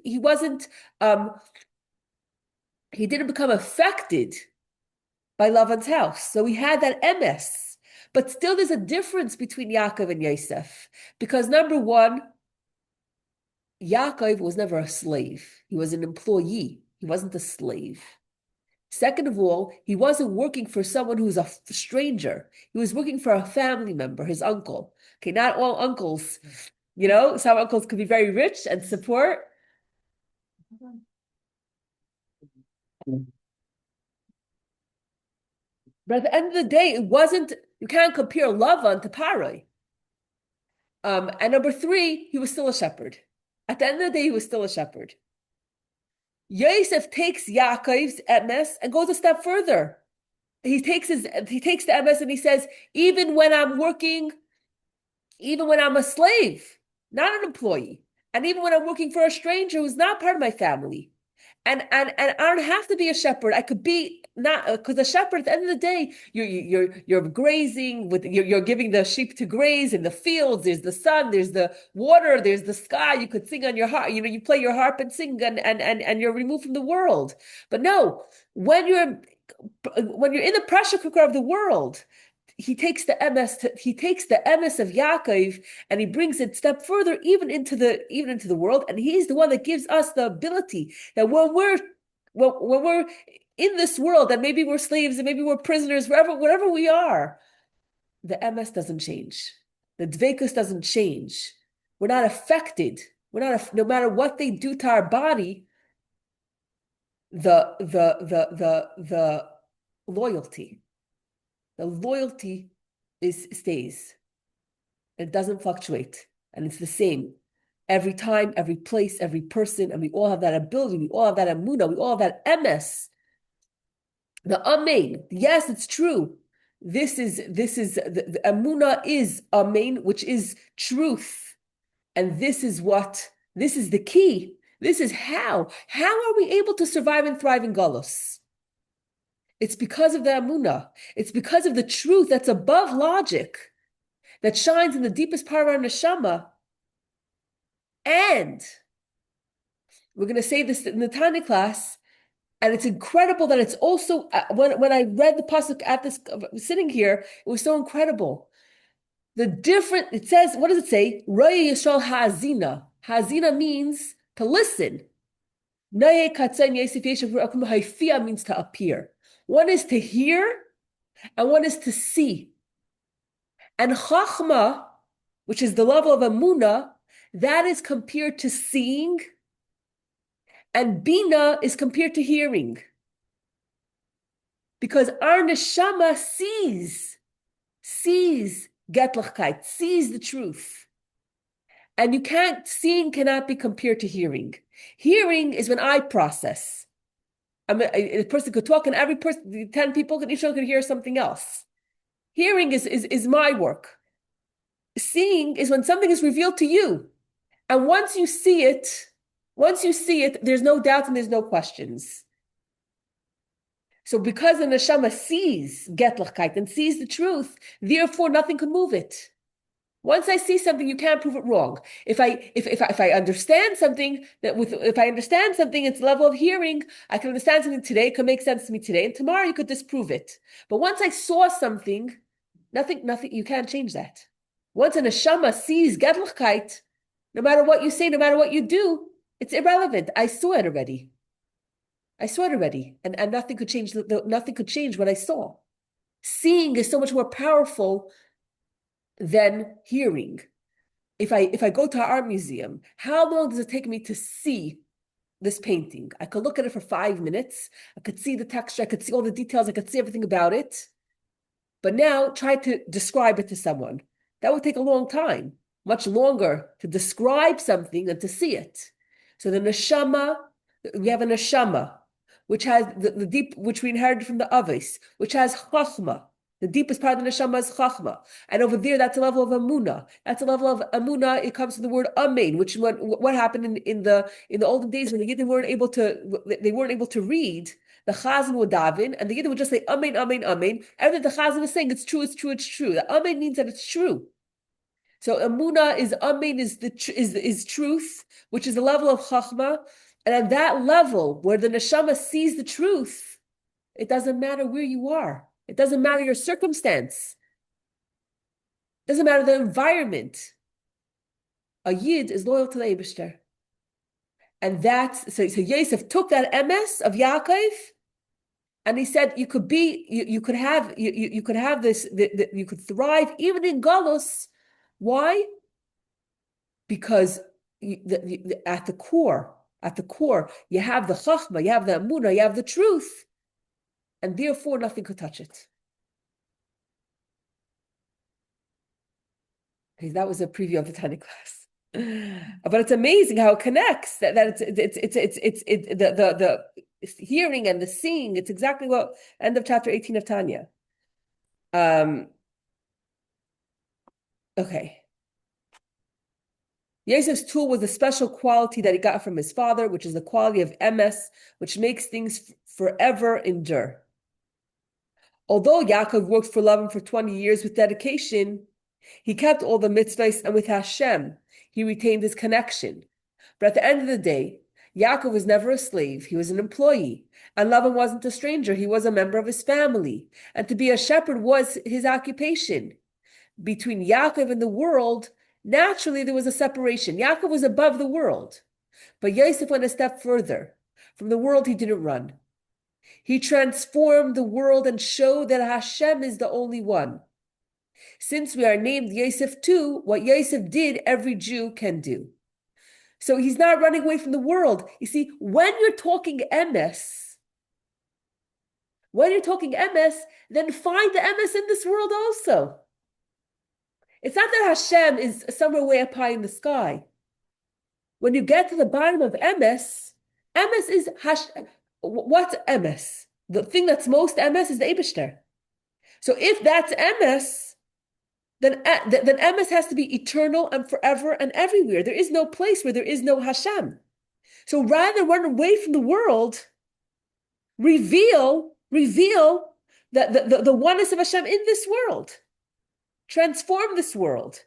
become affected by Lavan's house. So he had that emes. But still there's a difference between Yaakov and Yosef. Because number one, Yaakov was never a slave. He was an employee. He wasn't a slave. Second of all, he wasn't working for someone who's a stranger. He was working for a family member, his uncle. Okay, not all uncles, some uncles could be very rich and support. But at the end of the day, you can't compare Lavan to Parai. And number three, he was still a shepherd. At the end of the day, he was still a shepherd. Yosef takes Yaakov's emes and goes a step further. He takes the emes and he says, even when I'm working, even when I'm a slave, not an employee, and even when I'm working for a stranger who's not part of my family, and I don't have to be a shepherd. I could be not, because a shepherd at the end of the day, you're grazing you're giving the sheep to graze in the fields. There's the sun, there's the water, there's the sky. You could sing on your harp. You play your harp and sing, and you're removed from the world. But no, when you're in the pressure cooker of the world, he takes the emes of Yaakov and he brings it a step further, even into the world, and he's the one that gives us the ability that when we're in this world, and maybe we're slaves and maybe we're prisoners, wherever we are, the emes doesn't change, the dveikus doesn't change. We're not affected. No matter what they do to our body, the loyalty. The loyalty stays. It doesn't fluctuate. And it's the same every time, every place, every person. And we all have that ability. We all have that emunah. We all have that emes. The amen. Yes, it's true. This is the emunah is amen, which is truth. And this is the key. This is how. How are we able to survive and thrive in Galus? It's because of the emunah. It's because of the truth that's above logic, that shines in the deepest part of our neshama. And we're going to say this in the Tanya class, and it's incredible that it's also, when I read the pasuk at this, sitting here, it was so incredible. It says, what does it say? Roya Yisrael ha'azina. Ha'azina means to listen. Naye katzen yesif yeshiv ru'akum ha'ifia means to appear. One is to hear, and one is to see. And chachma, which is the level of emunah, that is compared to seeing, and bina is compared to hearing. Because our neshama sees Getlachkeit, sees the truth. And seeing cannot be compared to hearing. Hearing is when I process. A person could talk, and every person, 10 people, each one could hear something else. Hearing is my work. Seeing is when something is revealed to you. And once you see it, there's no doubt and there's no questions. So because the neshama sees Getlachkeit and sees the truth, therefore nothing can move it. Once I see something, you can't prove it wrong. If I understand something if I understand something, it's level of hearing. I can understand something today. It could make sense to me today, and tomorrow you could disprove it. But once I saw something, nothing. You can't change that. Once an neshama sees Gedlichkeit, no matter what you say, no matter what you do, it's irrelevant. I saw it already. I saw it already, and nothing could change. Nothing could change what I saw. Seeing is so much more powerful than hearing. If I go to an art museum, how long does it take me to see this painting? I could look at it for 5 minutes. I could see the texture. I could see all the details. I could see everything about it. But now try to describe it to someone. That would take a long time, much longer to describe something than to see it. So the neshama, we have a neshama, which has the deep, which we inherited from the Avis, which has chachma. The deepest part of the neshama is chachma. And over there, that's a level of amuna. That's a level of amuna. It comes from the word amen, which what happened in the olden days when the Yidden weren't able to read. The Chazan would daven, and the Yidden would just say amen, amen, amen. Everything the Chazan is saying, it's true, it's true, it's true. The amen means that it's true. So amuna is amen is truth, which is the level of chachma, and at that level where the neshama sees the truth, it doesn't matter where you are. It doesn't matter your circumstance. It doesn't matter the environment. A Yid is loyal to the Eibishter. And so Yosef took that emes of Yaakov, and he said you could have this, you could thrive even in Galus. Why? Because at the core, you have the chachma, you have the amuna, you have the truth, and therefore nothing could touch it. Okay, that was a preview of the Tanya class. But it's amazing how it connects. That it's the hearing and the seeing. It's exactly what end of chapter 18 of Tanya. Okay. Yosef's tool was a special quality that he got from his father, which is the quality of emes, which makes things forever endure. Although Yaakov worked for Lavan for 20 years with dedication, he kept all the mitzvahs, and with Hashem, he retained his connection. But at the end of the day, Yaakov was never a slave. He was an employee. And Lavan wasn't a stranger. He was a member of his family. And to be a shepherd was his occupation. Between Yaakov and the world, naturally there was a separation. Yaakov was above the world. But Yosef went a step further. From the world he didn't run. He transformed the world and showed that Hashem is the only one. Since we are named Yosef too, what Yosef did, every Jew can do. So he's not running away from the world. You see, when you're talking emes, then find the emes in this world also. It's not that Hashem is somewhere way up high in the sky. When you get to the bottom of emes is what's emes? The thing that's most emes is the Eibishter. So if that's emes, then emes has to be eternal and forever and everywhere. There is no place where there is no Hashem. So rather than run away from the world, reveal the oneness of Hashem in this world. Transform this world.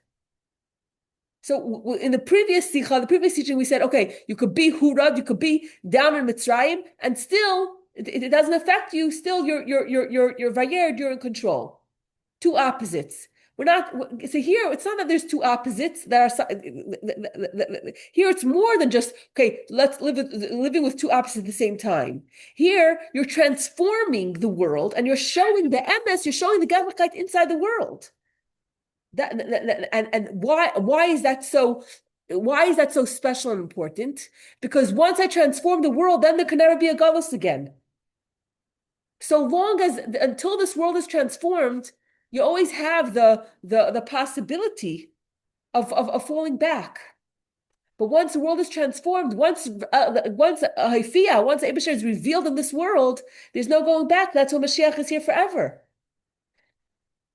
So in the previous teaching, we said, okay, you could be Hurad, you could be down in Mitzrayim, and still it doesn't affect you. Still, you're Vayer, you're in control. Two opposites. We're not. So here, it's not that there's two opposites that are. Here, it's more than just okay. Let's living with two opposites at the same time. Here, you're transforming the world, and you're showing the emes. You're showing the Gedlichkeit inside the world. And why is that so? Why is that so special and important? Because once I transform the world, then there can never be a galus again. So long as until this world is transformed, you always have the possibility of falling back. But once the world is transformed, once Eibishter is revealed in this world, there's no going back. That's when Mashiach is here forever.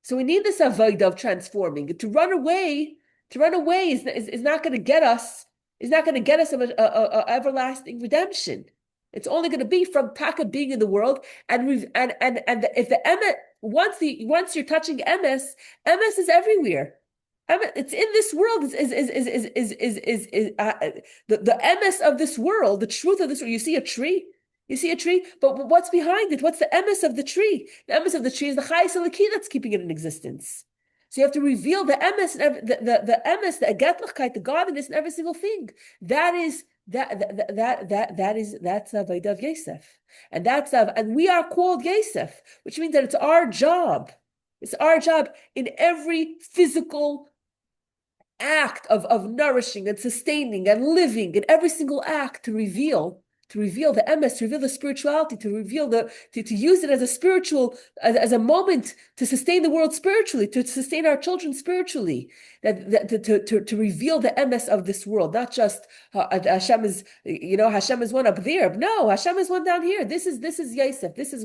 So we need this avodah of transforming. To run away is not going to get us. Is not going to get us a everlasting redemption. It's only going to be from Taka being in the world, and if the emes once you're touching emes is everywhere. It's in this world. The emes of this world, the truth of this world. You see a tree. You see a tree, but what's behind it? What's the emes of the tree? The emes of the tree is the chayes eliki that's keeping it in existence. So you have to reveal the emes, the emes, the agetlichkeit, the godliness in every single thing. That's Vayidav Yosef, and we are called Yosef, which means that it's our job. It's our job in every physical act of nourishing and sustaining and living, in every single act to reveal the emes, to reveal the spirituality, to reveal to use it as a spiritual, as a moment to sustain the world spiritually, to sustain our children spiritually, to reveal the emes of this world, not just Hashem is, Hashem is one up there. No, Hashem is one down here. This is Yosef. This was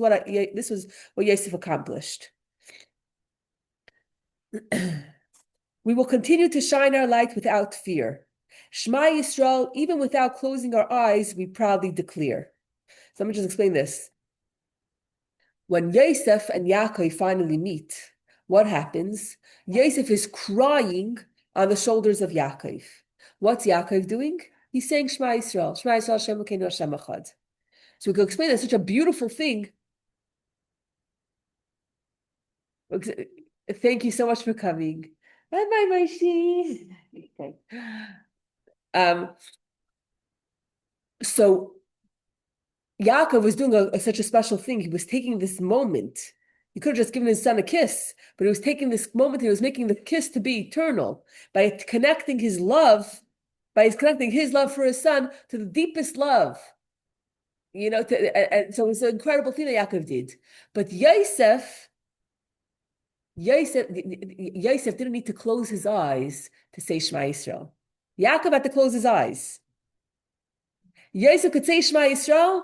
what Yosef accomplished. We will continue to shine our light without fear. Shema Yisrael, even without closing our eyes, we proudly declare. So let me just explain this. When Yosef and Yaakov finally meet, what happens? Yosef is crying on the shoulders of Yaakov. What's Yaakov doing? He's saying Shema Yisrael, Shema Yisrael, Hashem Elokeinu, Hashem Echad. So we can explain that such a beautiful thing. Thank you so much for coming. Bye, Maishi. Okay. So Yaakov was doing such a special thing. He was taking this moment. He could have just given his son a kiss, but he was taking this moment. He was making the kiss to be eternal by connecting his love for his son to the deepest love. And so it was an incredible thing that Yaakov did. But Yosef didn't need to close his eyes to say Shema Yisrael. Yaakov had to close his eyes. Yosef could say Shema Yisrael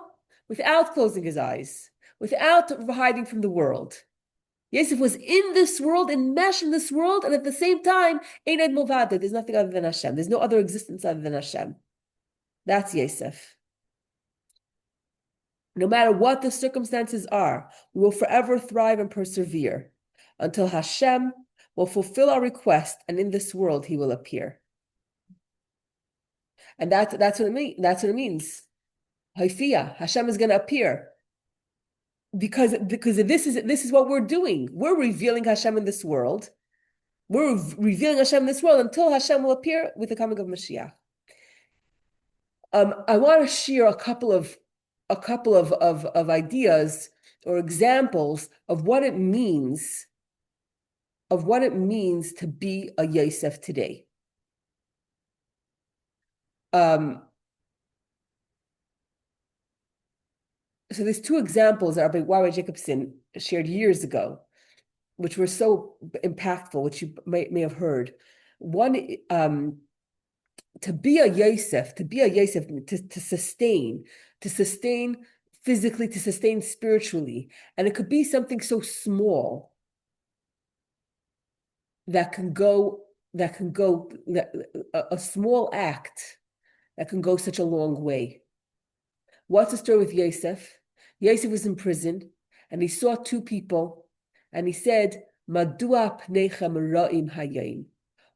without closing his eyes, without hiding from the world. Yosef was in this world, enmeshed in this world, and at the same time, Einad Movada, there's nothing other than Hashem. There's no other existence other than Hashem. That's Yosef. No matter what the circumstances are, we will forever thrive and persevere until Hashem will fulfill our request, and in this world He will appear. And that's what it means. That's what it means. Haifiyah, Hashem is going to appear because this is what we're doing. We're revealing Hashem in this world. We're revealing Hashem in this world until Hashem will appear with the coming of Mashiach. I want to share a couple of ideas or examples of what it means to be a Yosef today. So there's two examples that Rabbi Yahweh Jacobson shared years ago, which were so impactful, which you may have heard. One, to be a Yosef, to sustain physically, to sustain spiritually, and it could be something so small that can go a small act that can go such a long way. What's the story with Yosef? Yosef was in prison, and he saw two people, and he said, "Madua pneichem ra'im hayim."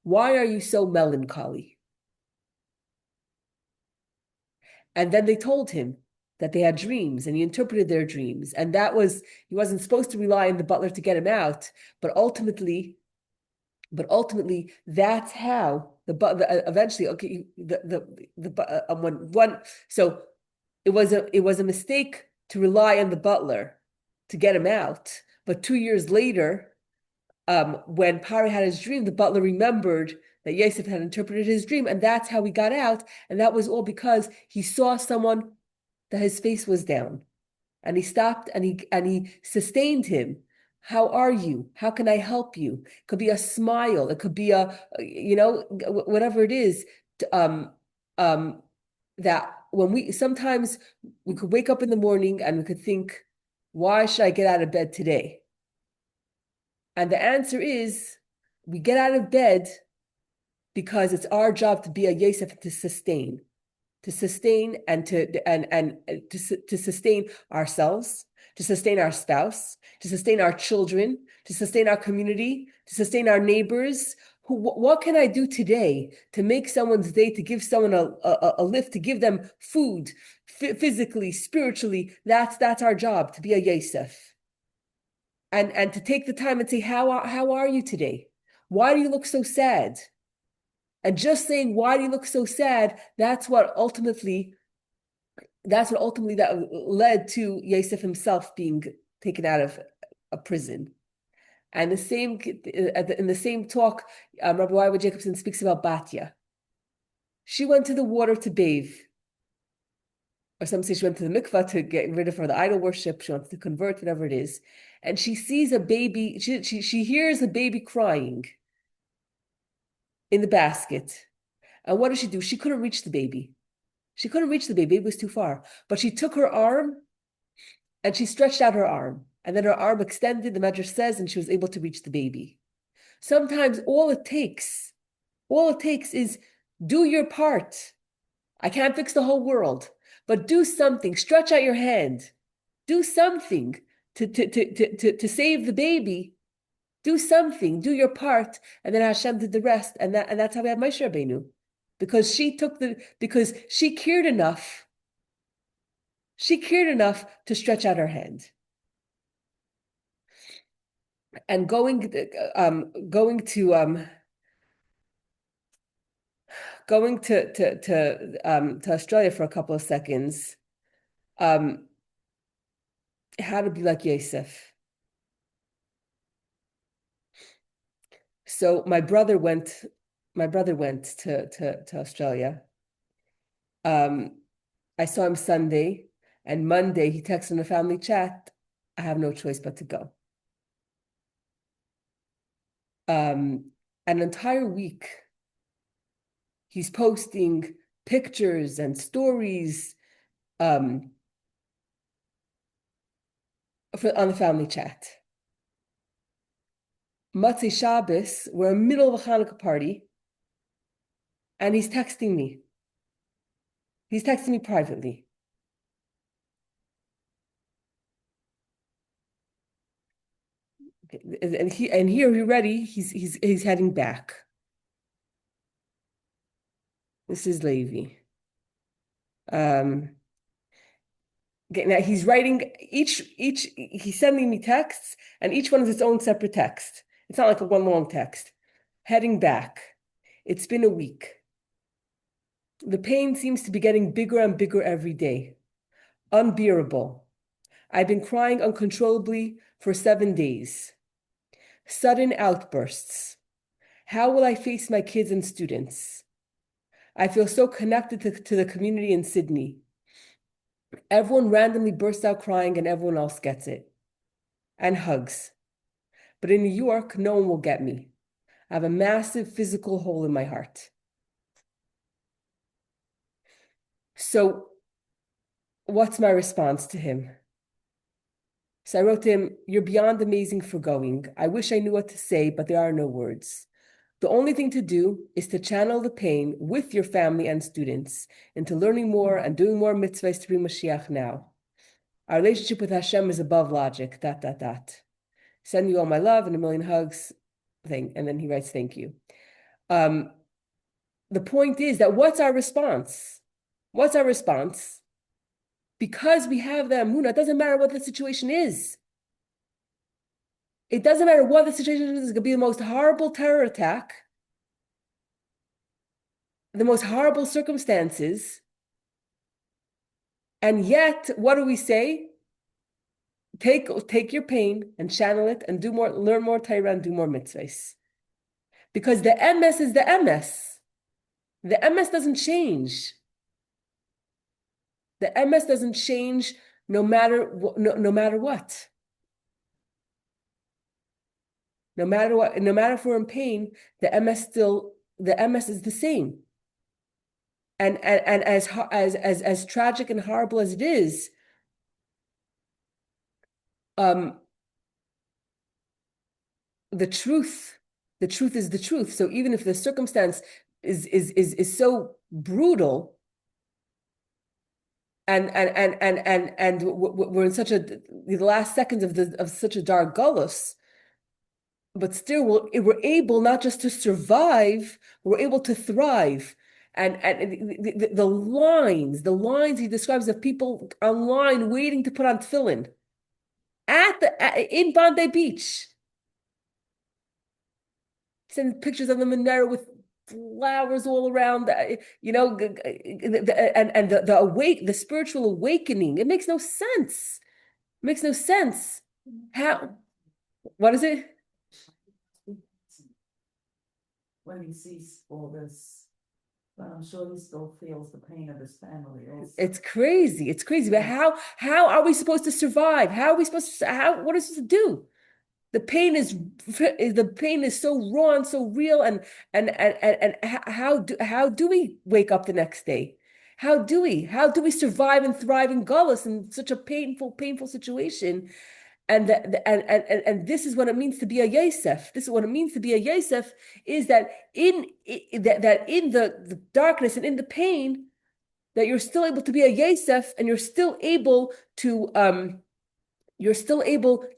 Why are you so melancholy? And then they told him that they had dreams, and he interpreted their dreams, and he wasn't supposed to rely on the butler to get him out, but ultimately, that's how the butler eventually. Okay, so it was a mistake to rely on the butler to get him out. But 2 years later, when Pari had his dream, the butler remembered that Yosef had interpreted his dream, and that's how he got out. And that was all because he saw someone that his face was down, and he stopped and he sustained him. How are you? How can I help you? It could be a smile. It could be whatever it is. That when sometimes we could wake up in the morning and we could think, why should I get out of bed today? And the answer is, we get out of bed because it's our job to be a Yosef, to sustain and to sustain ourselves, to sustain our spouse, to sustain our children, to sustain our community, to sustain our neighbors, What can I do today to make someone's day, to give someone a lift, to give them food, physically, spiritually? That's our job, to be a Yosef. And to take the time and say, how are you today? Why do you look so sad? And just saying, why do you look so sad? That's what ultimately that led to Yosef himself being taken out of a prison. And in the same talk, Rabbi Ywa Jacobson speaks about Batya. She went to the water to bathe, or some say she went to the mikvah to get rid of her the idol worship. She wants to convert, whatever it is, and she sees a baby. She hears a baby crying in the basket. And what does she do? She couldn't reach the baby. She couldn't reach the baby. It was too far. But she took her arm and she stretched out her arm. And then her arm extended, the Medrash says, and she was able to reach the baby. Sometimes all it takes is do your part. I can't fix the whole world, but do something. Stretch out your hand. Do something to save the baby. Do something. Do your part. And then Hashem did the rest. And that's how we have Moshe Rabbeinu. Because she cared enough. She cared enough to stretch out her hand. And going to Australia for a couple of seconds, how to be like Yosef. So my brother went to Australia. I saw him Sunday, and Monday he texted in the family chat, I have no choice but to go. An entire week, he's posting pictures and stories on the family chat. Motzei Shabbos, we're in the middle of a Hanukkah party, and he's texting me. He's texting me privately. And here you're ready. He's heading back. This is Levi. Now he's writing he's sending me texts, and each one is its own separate text. It's not like a one long text. Heading back. It's been a week. The pain seems to be getting bigger and bigger every day. Unbearable. I've been crying uncontrollably for 7 days. Sudden outbursts. How will I face my kids and students? I feel so connected to the community in Sydney. Everyone randomly bursts out crying and everyone else gets it. And hugs. But in New York, no one will get me. I have a massive physical hole in my heart. So what's my response to him? So I wrote to him, you're beyond amazing for going. I wish I knew what to say, but there are no words. The only thing to do is to channel the pain with your family and students into learning more and doing more mitzvahs to bring Mashiach now. Our relationship with Hashem is above logic, ... Send you all my love and a million hugs. And then he writes, thank you. The point is that what's our response? What's our response? Because we have the emunah, it doesn't matter what the situation is. It doesn't matter what the situation is. It could be the most horrible terror attack, the most horrible circumstances. And yet, what do we say? Take your pain and channel it and learn more Torah and do more mitzvahs. Because the emes is the emes. The emes doesn't change. The emes doesn't change no matter what. No matter what, no matter if we're in pain, the emes is the same. And as tragic and horrible as it is, the truth is the truth. So even if the circumstance is so brutal, and we're in the last seconds of such a dark gullus, but still we're able not just to survive, we're able to thrive. And the lines he describes of people online waiting to put on tefillin in Bondi Beach. Send pictures of the menorah with flowers all around, and the spiritual awakening. It makes no sense. It makes no sense. How? What is it? When he sees all this, but I'm sure he still feels the pain of his family also. It's crazy. It's crazy. But how are we supposed to survive? How are we supposed to what is this to do? The pain is so raw and so real, and how do we wake up the next day? How do we survive and thrive in Gullus in such a painful situation? And this is what it means to be a Yosef. This is what it means to be a Yosef, is that in the darkness and in the pain, that you're still able to be a Yosef, and you're still able to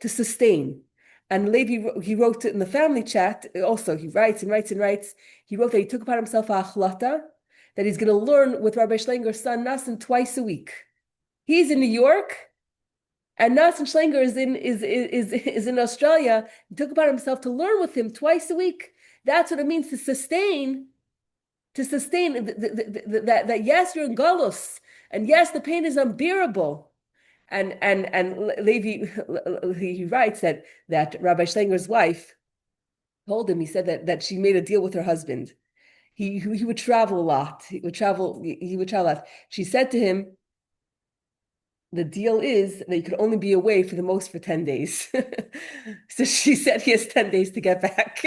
sustain. And Levi, he wrote it in the family chat. Also, he writes and writes and writes. He wrote that he took upon himself a achlata, that he's going to learn with Rabbi Schlenger's son Nassim twice a week. He's in New York, and Nassim Schlenger is in Australia. He took upon himself to learn with him twice a week. That's what it means to sustain. That yes, you're in Galus, and yes, the pain is unbearable. And Levi, he writes that Rabbi Schlenger's wife told him, he said that she made a deal with her husband. He would travel a lot. He would travel a lot. She said to him, the deal is that you could only be away for 10 days. So she said he has 10 days to get back.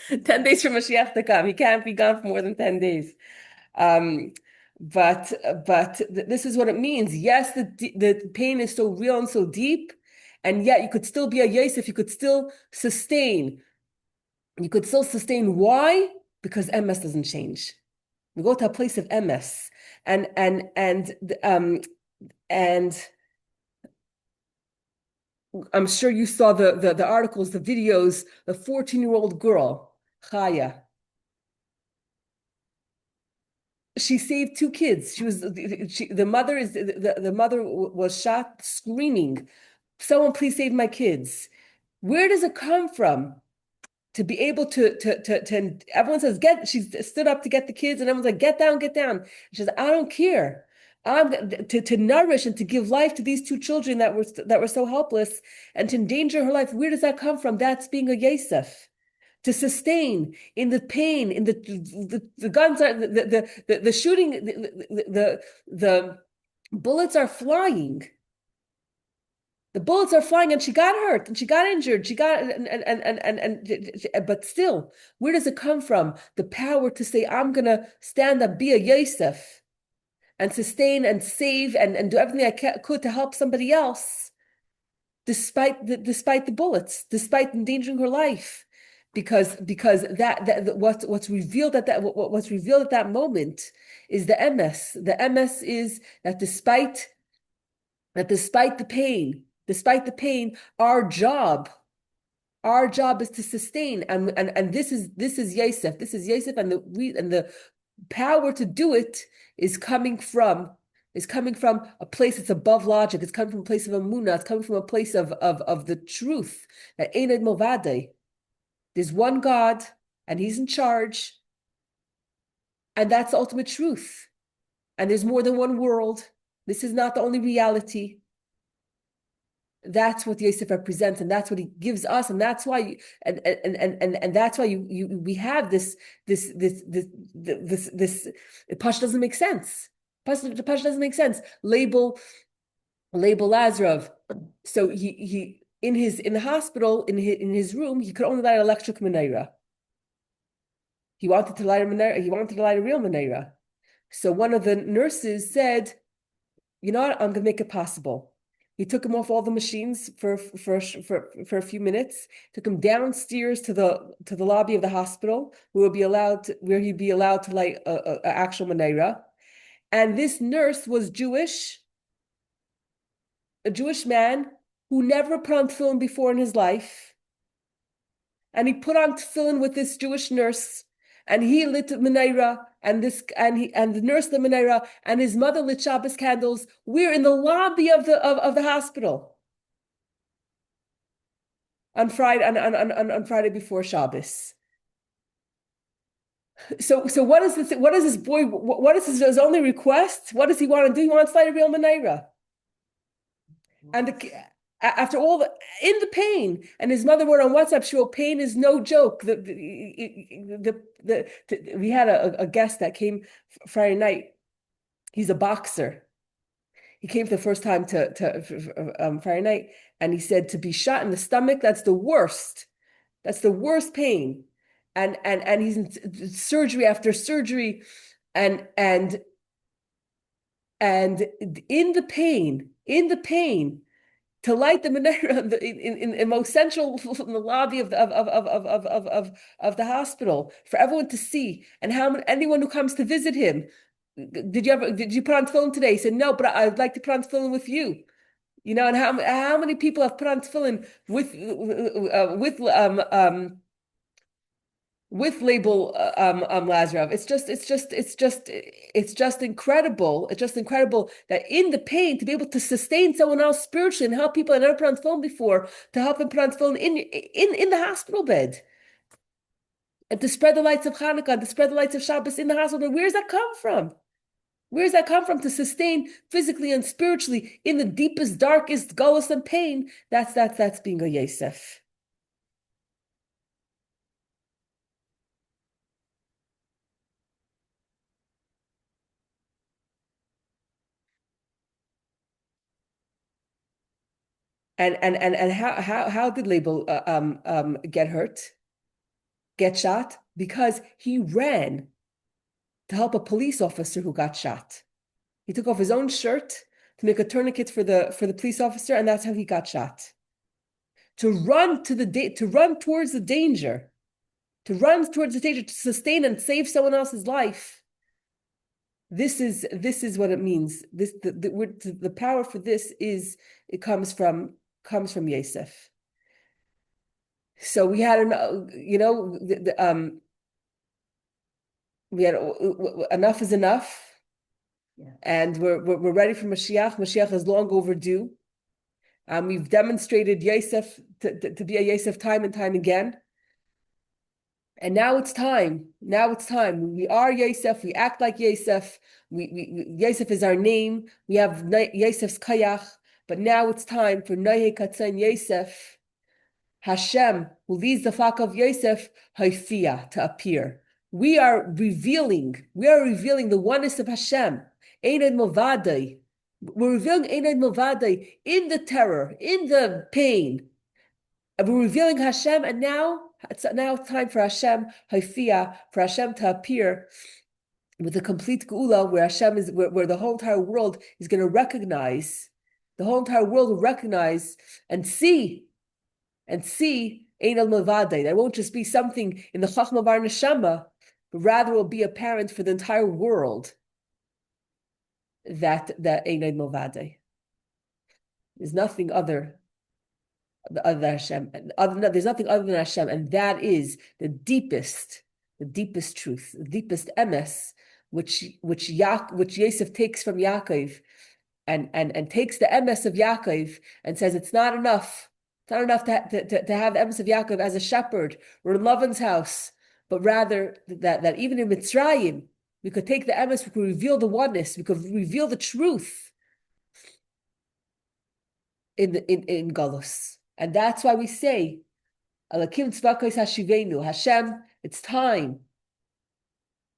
10 days for Mashiach to come. He can't be gone for more than 10 days. But this is what it means. Yes, the pain is so real and so deep, and yet you could still be a Yosef. You could still sustain. You could still sustain. Why? Because MS doesn't change. We go to a place of MS, and I'm sure you saw the articles, the videos. The 14-year-old girl, Chaya. She saved two kids. The mother was shot screaming, "Someone please save my kids." Where does it come from to be able to everyone says she stood up to get the kids, and everyone's like, get down, get down. She says, I don't care. I'm to nourish and to give life to these two children that were so helpless, and to endanger her life. Where does that come from? That's being a Yosef. To sustain in the pain, in the guns are the shooting, the bullets are flying. The bullets are flying, and she got hurt, and she got injured. She got but still, where does it come from? The power to say, I'm gonna stand up, be a Yosef, and sustain and save and do everything I could to help somebody else, despite the bullets, despite endangering her life. Because what's revealed at that moment is the MS. The MS is that despite the pain, our job is to sustain, and this is Yosef. This is Yosef, and the power to do it is coming from a place that's above logic. It's coming from a place of emunah. It's coming from a place of the truth that Einad Movadei. There's one God, and He's in charge, and that's the ultimate truth. And there's more than one world. This is not the only reality. That's what Yosef represents, and that's what he gives us, and that's why that's why we have this Pash doesn't make sense. Pash doesn't make sense. Label Lazarov. So he in the hospital, in his room, he could only light an electric menorah. He wanted to light a menorah. He wanted to light a real menorah. So one of the nurses said, "You know what? I'm going to make it possible." He took him off all the machines for a few minutes. Took him downstairs to the lobby of the hospital, where he'd be allowed to light an actual menorah. And this nurse was Jewish, a Jewish man who never put on film before in his life. and he put on tefillin with this Jewish nurse, and he lit the menorah, and the nurse lit the menorah, and his mother lit Shabbos candles. We're in the lobby of the hospital on Friday before Shabbos. So what is this? What is this boy? What is his only request? What does he want to do? He wants to light a real menorah. And after all in the pain, and his mother wrote on WhatsApp, she wrote, "Pain is no joke." We had a guest that came Friday night. He's a boxer. He came for the first time to Friday night, and he said to be shot in the stomach, that's the worst. That's the worst pain. And he's in surgery after surgery, and in the pain, to light the menorah in most central in the lobby of the hospital for everyone to see, and anyone who comes to visit him. Did you put on tefillin today? He said no, but I'd like to put on tefillin with you. You know, and how many people have put on tefillin with label Lazarov. It's just incredible. It's just incredible that in the pain to be able to sustain someone else spiritually and help people that never put on tefillin before, to help them put on tefillin in the hospital bed. And to spread the lights of Hanukkah, to spread the lights of Shabbos in the hospital bed. Where does that come from? Where does that come from? To sustain physically and spiritually in the deepest, darkest gullus and pain. That's being a Yosef. And how did Label get hurt, get shot? Because he ran to help a police officer who got shot. He took off his own shirt to make a tourniquet for the police officer, and that's how he got shot. To run towards the danger, to sustain and save someone else's life. This is what it means. The power for this it comes from Yosef. So we had we had enough is enough. Yeah. And we're ready for Mashiach. Mashiach is long overdue. We've demonstrated Yosef to be a Yosef time and time again. And now it's time. Now it's time. We are Yosef. We act like Yosef. Yosef is our name. We have Yosef's kayach. But now it's time for Noye Katzan Yosef, Hashem, who leads the flock of Yosef, Haifia, to appear. We are revealing the oneness of Hashem. Einad Movadai. We're revealing Einad Movadai in the terror, in the pain. And we're revealing Hashem, and now it's time for Hashem, Haifia, for Hashem to appear with a complete geula, where Hashem is, where the whole entire world is going to recognize, the whole entire world will recognize and see Ein al Mavadeh. That won't just be something in the Chachma Bar Neshama, but rather will be apparent for the entire world that Ein al Mavadeh. There's nothing other than Hashem. There's nothing other than Hashem, and that is the deepest truth, the deepest emes, which Yosef takes from Yaakov, and takes the emes of Yaakov and says it's not enough. It's not enough to have the emes of Yaakov as a shepherd or in Lavan's house, but rather that even in Mitzrayim we could take the emes, we could reveal the oneness, we could reveal the truth in Galus. And that's why we say, Alakim tzvakos hashivenu, Hashem, it's time.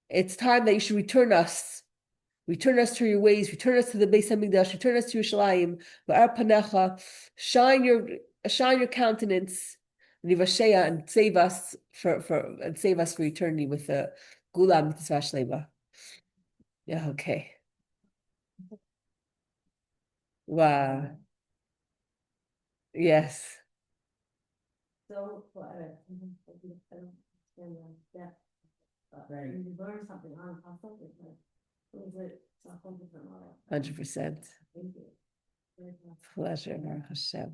It's time that you should return us to your ways, return us to the Beis Hamikdash, return us to Yerushalayim, v'ar panecha, shine your countenance, nivashea, and save us for eternity with the Gula Mitzvah Shlema. Yeah, okay. Wow. Yes. So, you learn something on something, was it something different? 100%. Thank you. Pleasure, Baruch Hashem.